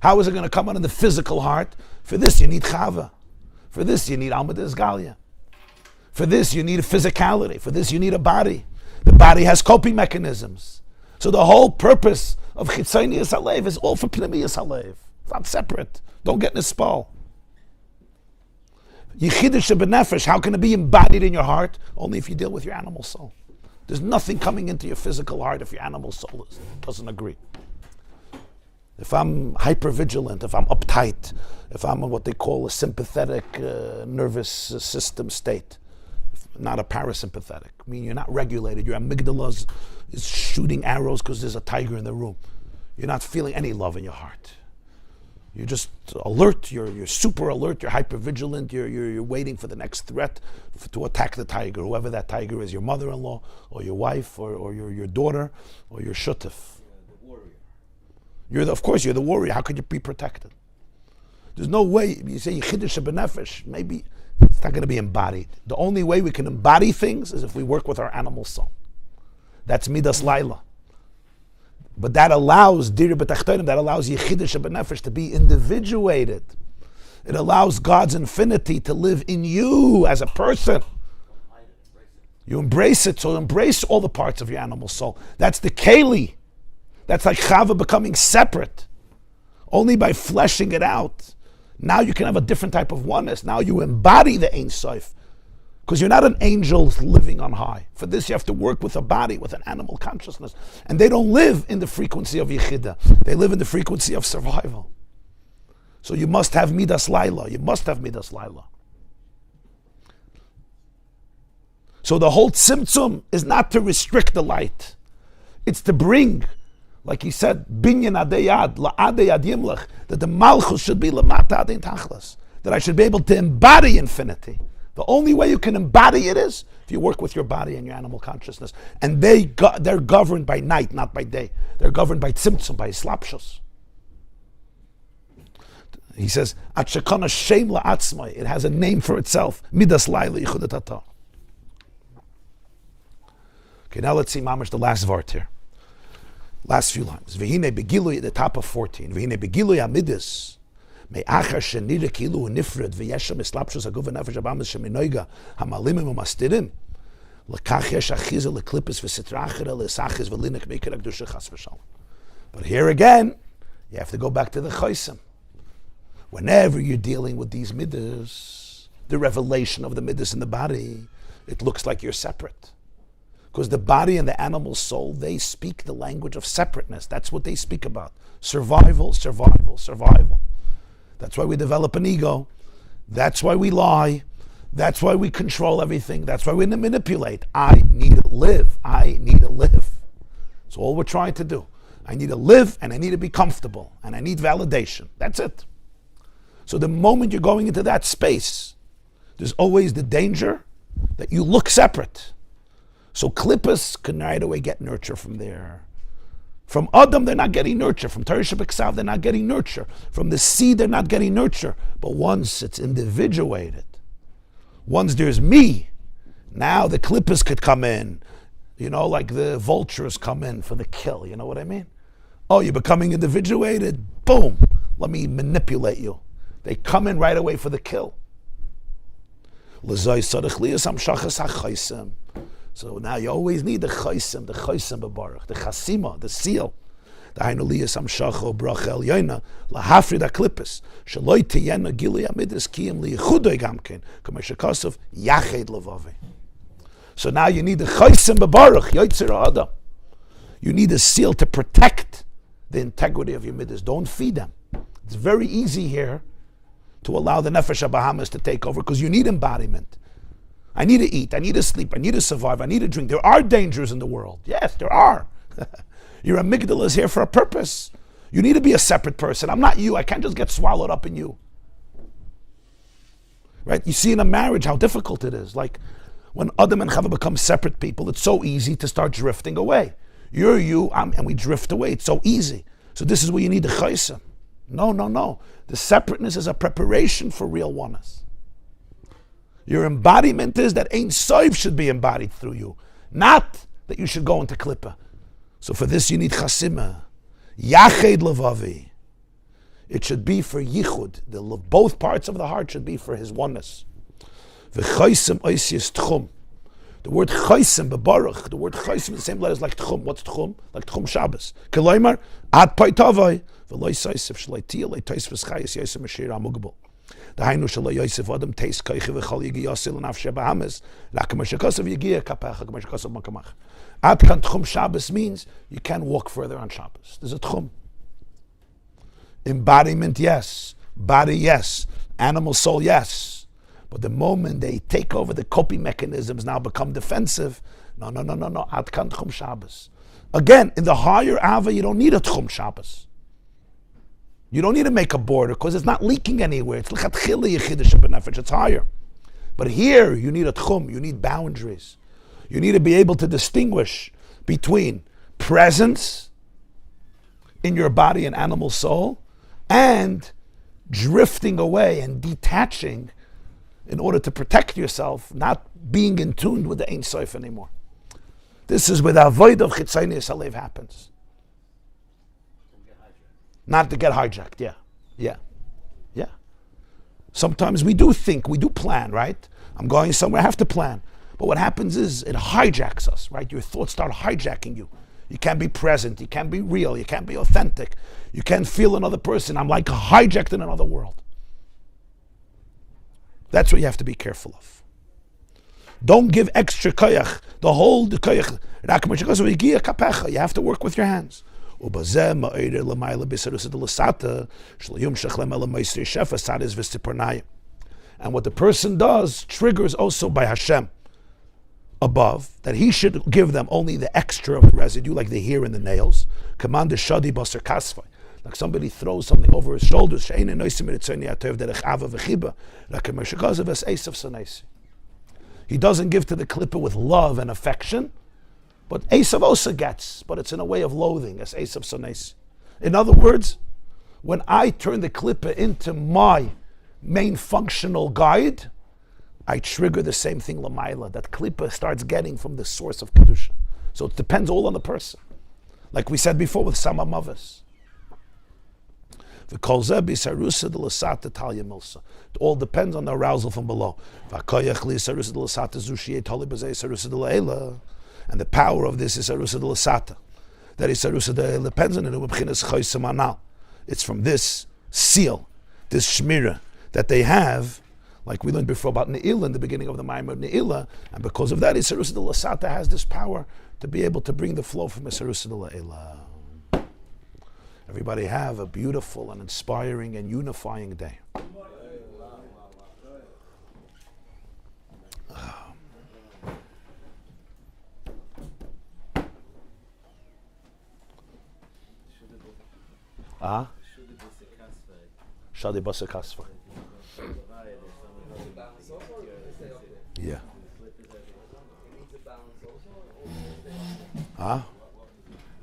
How is it going to come out in the physical heart? For this you need Chava. For this you need Alma Desgalia. For this you need a physicality. For this you need a body. The body has coping mechanisms. So the whole purpose of Chitzonius Halev is all for Pneumius Halev. It's not separate. Don't get in a spall. Yechidush b'nefesh, how can it be embodied in your heart? Only if you deal with your animal soul. There's nothing coming into your physical heart if your animal soul doesn't agree. If I'm hypervigilant, if I'm uptight, if I'm in what they call a sympathetic nervous system state, not a parasympathetic, I mean you're not regulated, your amygdala is shooting arrows because there's a tiger in the room. You're not feeling any love in your heart. You're just alert, you're super alert, you're hypervigilant, you're waiting for the next threat to attack the tiger, whoever that tiger is, your mother-in-law, or your wife, or your daughter, or your shutef. The Of warrior. course, you're the warrior. How could you be protected? There's no way, you say Yechidush b'nefesh, maybe it's not going to be embodied. The only way we can embody things is if we work with our animal soul. That's Midas Laila. But that allows Dir b'tachtonim, that allows Yechidush b'nefesh to be individuated. It allows God's infinity to live in you as a person. You embrace it, so embrace all the parts of your animal soul. That's the Keli. That's like Chava becoming separate. Only by fleshing it out, now you can have a different type of oneness. Now you embody the Ein Sof. Because you're not an angel living on high. For this you have to work with a body, with an animal consciousness. And they don't live in the frequency of Yechidah. They live in the frequency of survival. So you must have Midas Laila. You must have Midas Laila. So the whole tzimtzum is not to restrict the light. It's to bring, like he said, binyan adeyad, la'adeyad yimlech, that the malchus should be lamata adein tachlas. That I should be able to embody infinity. The only way you can embody it is if you work with your body and your animal consciousness. And they're governed by night, not by day. They're governed by tzimtzum, by slapshus. He says, At shekana shem la'atzmai. It has a name for itself. Midas laila yichud tata. Okay, now let's see mamash the last vart here. Last few lines. V'hine begilui at the top of 14. V'hine begilui amidis. Me'achar shenira kilu nifred v'yesha mislapshus haguv v'nefesh abamis sheminoiga hamalimim u'mastirim l'kach yesh achiza l'klipis v'sitrachera l'sachis v'linik meikar akdusha chas v'shalom. But here again, you have to go back to the chosim. Whenever you're dealing with these midas, the revelation of the midas in the body, it looks like you're separate. Because the body and the animal soul, they speak the language of separateness. That's what they speak about. Survival, survival, survival. That's why we develop an ego. That's why we lie. That's why we control everything. That's why we manipulate. I need to live. I need to live. That's all we're trying to do. I need to live and I need to be comfortable and I need validation. That's it. So the moment you're going into that space, there's always the danger that you look separate. So klippas can right away get nurture from there. From Adam, they're not getting nurture. From Torah Shabbat, they're not getting nurture. From the seed, they're not getting nurture. But once it's individuated, once there's me, now the klippas could come in. You know, like the vultures come in for the kill. You know what I mean? Oh, you're becoming individuated? Boom. Let me manipulate you. They come in right away for the kill. So now you always need the chaysim bebarach, the chasima, the seal. Dahainu liyas amshacho bracha elyoina lahafrid haklippus sheloi tiyena gilui amidus kiyim liyichudoi gamken k'may shekosov yached levavi. So now you need the chaysim bebaruch yotzir adam. You need a seal to protect the integrity of your midas. Don't feed them. It's very easy here to allow the nefesh habahamis to take over because you need embodiment. I need to eat, I need to sleep, I need to survive, I need to drink. There are dangers in the world. Yes, there are. Your amygdala is here for a purpose. You need to be a separate person. I'm not you. I can't just get swallowed up in you. Right? You see in a marriage how difficult it is. Like when Adam and Chava become separate people, it's so easy to start drifting away. You're you, and we drift away. It's so easy. So this is where you need the chaysim. No. The separateness is a preparation for real oneness. Your embodiment is that Ein Sof should be embodied through you, not that you should go into Klippa. So for this you need chasima, yached levavi. It should be for yichud. Both parts of the heart should be for his oneness. V'chaysim oisius tchum. The word chaysim bebaruch. The word chaysim is the same letters like tchum. What's tchum? Like tchum Shabbos. Kelaymar ad paitavai v'loy saisif shloi tia loy tais v'schayis yosem ashir amugabel. Dahainu shaloi yosef adam teis kaichi v'chal yigi yosil nafshe bahamas lakem ashakasav yigia kapecha kem ashakasav makamach. Ad kan tchum Shabbos means you can walk further on Shabbos. There's a tchum. Embodiment, yes. Body, yes. Animal soul, yes. But the moment they take over the coping mechanisms, now become defensive. No. Ad kan tchum Shabbos. Again, in the higher Ava, you don't need a tchum Shabbos. You don't need to make a border because it's not leaking anywhere. It's lechatchila yechidish b'nefesh. It's higher. But here, you need a tchum. You need boundaries. You need to be able to distinguish between presence in your body and animal soul and drifting away and detaching in order to protect yourself, not being in tune with the Ein Sof anymore. This is where the avoid of chitzonius halev happens. Not to get hijacked, yeah. Sometimes we do think, we do plan, right? I'm going somewhere, I have to plan. But what happens is it hijacks us, right? Your thoughts start hijacking you. You can't be present, you can't be real, you can't be authentic. You can't feel another person. I'm like hijacked in another world. That's what you have to be careful of. Don't give extra koyach, the whole koyach. You have to work with your hands. And what the person does triggers also by Hashem above, that he should give them only the extra of the residue, like the hair and the nails. Command the shadi basar kasvai. Like somebody throws something over his shoulders. He doesn't give to the klippa with love and affection, but Esav also gets, but it's in a way of loathing, as Esav Sonesi. In other words, when I turn the klippa into my main functional guide, I trigger the same thing lamaila, that klippa starts getting from the source of kedusha. So it depends all on the person. Like we said before with Sama Mavis. It all depends on the arousal from below. And the power of this is Arusa de Lasata. That is Arusa de depends on it. It's from this seal, this shmira that they have, like we learned before about Ne'ilah in the beginning of the Ma'amar of Ne'ilah, and because of that, Isarusa de Lasata has this power to be able to bring the flow from Isarusa de La'ila. Everybody have a beautiful and inspiring and unifying day. Shadi Basa Kasva. Yeah.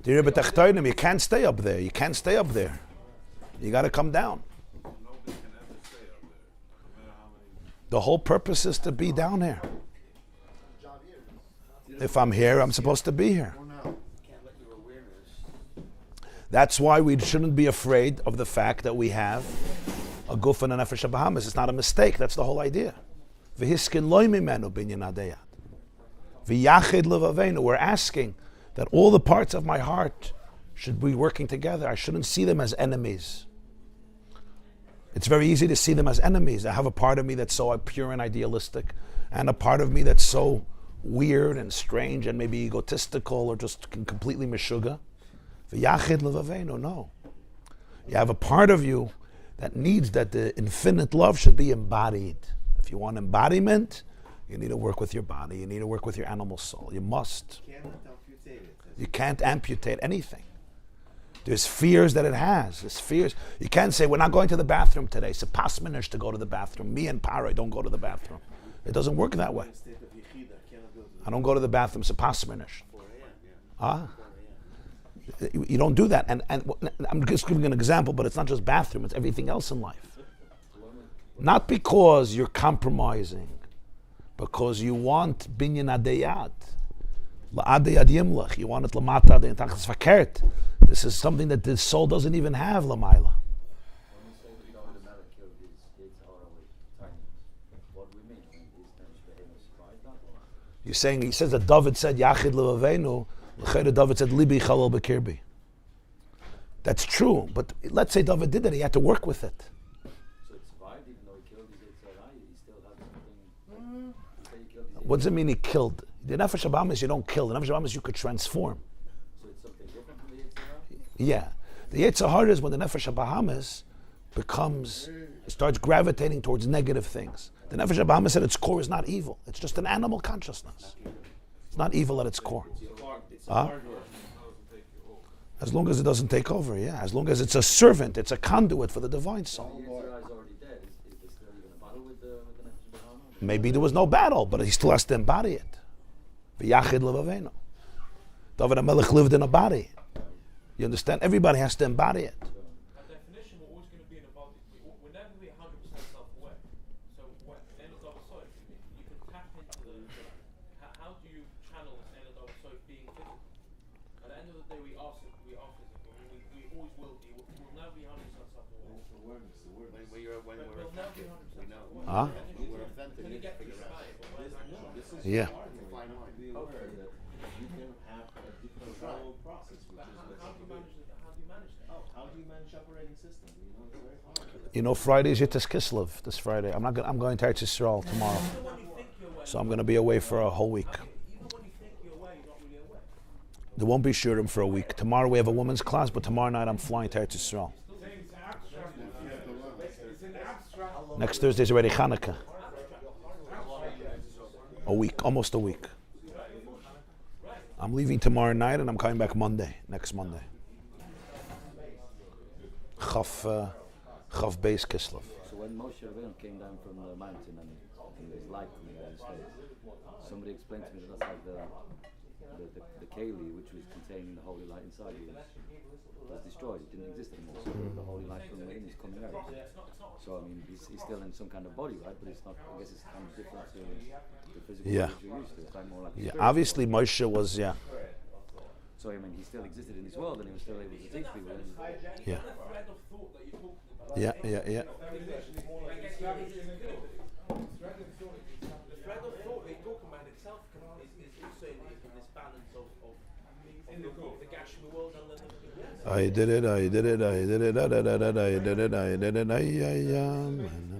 You can't stay up there. You can't stay up there. You got to come down. The whole purpose is to be down here. If I'm here, I'm supposed to be here. That's why we shouldn't be afraid of the fact that we have a guf and a nefesh habahamis. It's not a mistake. That's the whole idea. V'hiskin loy mimenu binyan adayat. V'yachid levavenu. We're asking that all the parts of my heart should be working together. I shouldn't see them as enemies. It's very easy to see them as enemies. I have a part of me that's so pure and idealistic, and a part of me that's so weird and strange and maybe egotistical or just completely meshuga. V'yachid levaveinu, no. You have a part of you that needs that the infinite love should be embodied. If you want embodiment, you need to work with your body. You need to work with your animal soul. You must. You can't amputate anything. There's fears that it has. There's fears. You can't say, we're not going to the bathroom today. It's a pasmanish to go to the bathroom. Me and Paro don't go to the bathroom. It doesn't work that way. I don't go to the bathroom. It's a pasmanish. You don't do that. And I'm just giving an example, but it's not just bathroom. It's everything else in life. Not because you're compromising, because you want binyan adeyat. La'adeyad yimlach. You want it lamata adeyat. It's verkehrt. This is something that the soul doesn't even have, Lamaila. You're saying, he says that David said, Yachid levaveinu, l'chayr David said, Libi chalal b'kirbi. That's true, but let's say David did that, he had to work with it. So it survived even though he killed his Yitzhak, he still had something. What does it mean he killed? The Nefesh Abamis you don't kill, the Nefesh Abamis you could transform. So it's something different from the Yitzhak? Yeah. The Yitzhak is when the Nefesh Bahamas starts gravitating towards negative things. The Nefesh Bahamas at its core is not evil. It's just an animal consciousness. It's not evil at its core. As long as it doesn't take over, yeah. As long as it's a servant, it's a conduit for the divine soul. The Yitzhak is already dead. Is there still even a battle with the Nefesh Bahamas? Maybe there was no battle, but he still has to embody it. V'yachid levaveinu. David HaMelech lived in a body. You understand? Everybody has to embody it. By definition, we're always going to be in a body. We're never going to be 100% self-aware. So, then it's other side. You can tap into how do you channel this other side being physical? At the end of the day, we are physical. We always will be. We'll never be 100% self-aware. It's awareness. The word when we're We'll never be 100% self-aware. Huh? we're authentic. Can you get this right? This is Yeah. hard to find out. Be aware that you can have a different process, which is How do you manage that? how do you manage operating system? You know, it's very hard. You know, Friday is Yitzhak Kislev. This Friday, I'm going to Eretz Yisrael tomorrow, Even when you think you're aware, so I'm going to be away for a whole week. even when you think you're aware, you're not really aware. There won't be shurim for a week. Tomorrow we have a women's class, but tomorrow night I'm flying to Eretz Yisrael. Next Thursday is already Hanukkah. A week, almost a week. I'm leaving tomorrow night and I'm coming back next Monday. Chaf Beis Kislev. So when Moshe Rabbeinu came down from the mountain and he was light from the United States, somebody explained to me that that's like the Keli, which was containing the holy light inside you, was destroyed. It didn't exist anymore. So the holy light from within is coming out. So I mean, he's still in some kind of body, right? But it's not. I guess it's kind of different to the physical Yeah. body you're used to. It's like more like a Yeah, spirit. obviously Moshe was, yeah. So I mean, he still existed in this world, and he was still able to teach people. Yeah. The thread of thought that you're talking about. Yeah. The thread of thought that you're talking about itself is also in this balance of the Gashmi world and the I did it, I did it, I did it, I did it, I did it, I did it, I did it,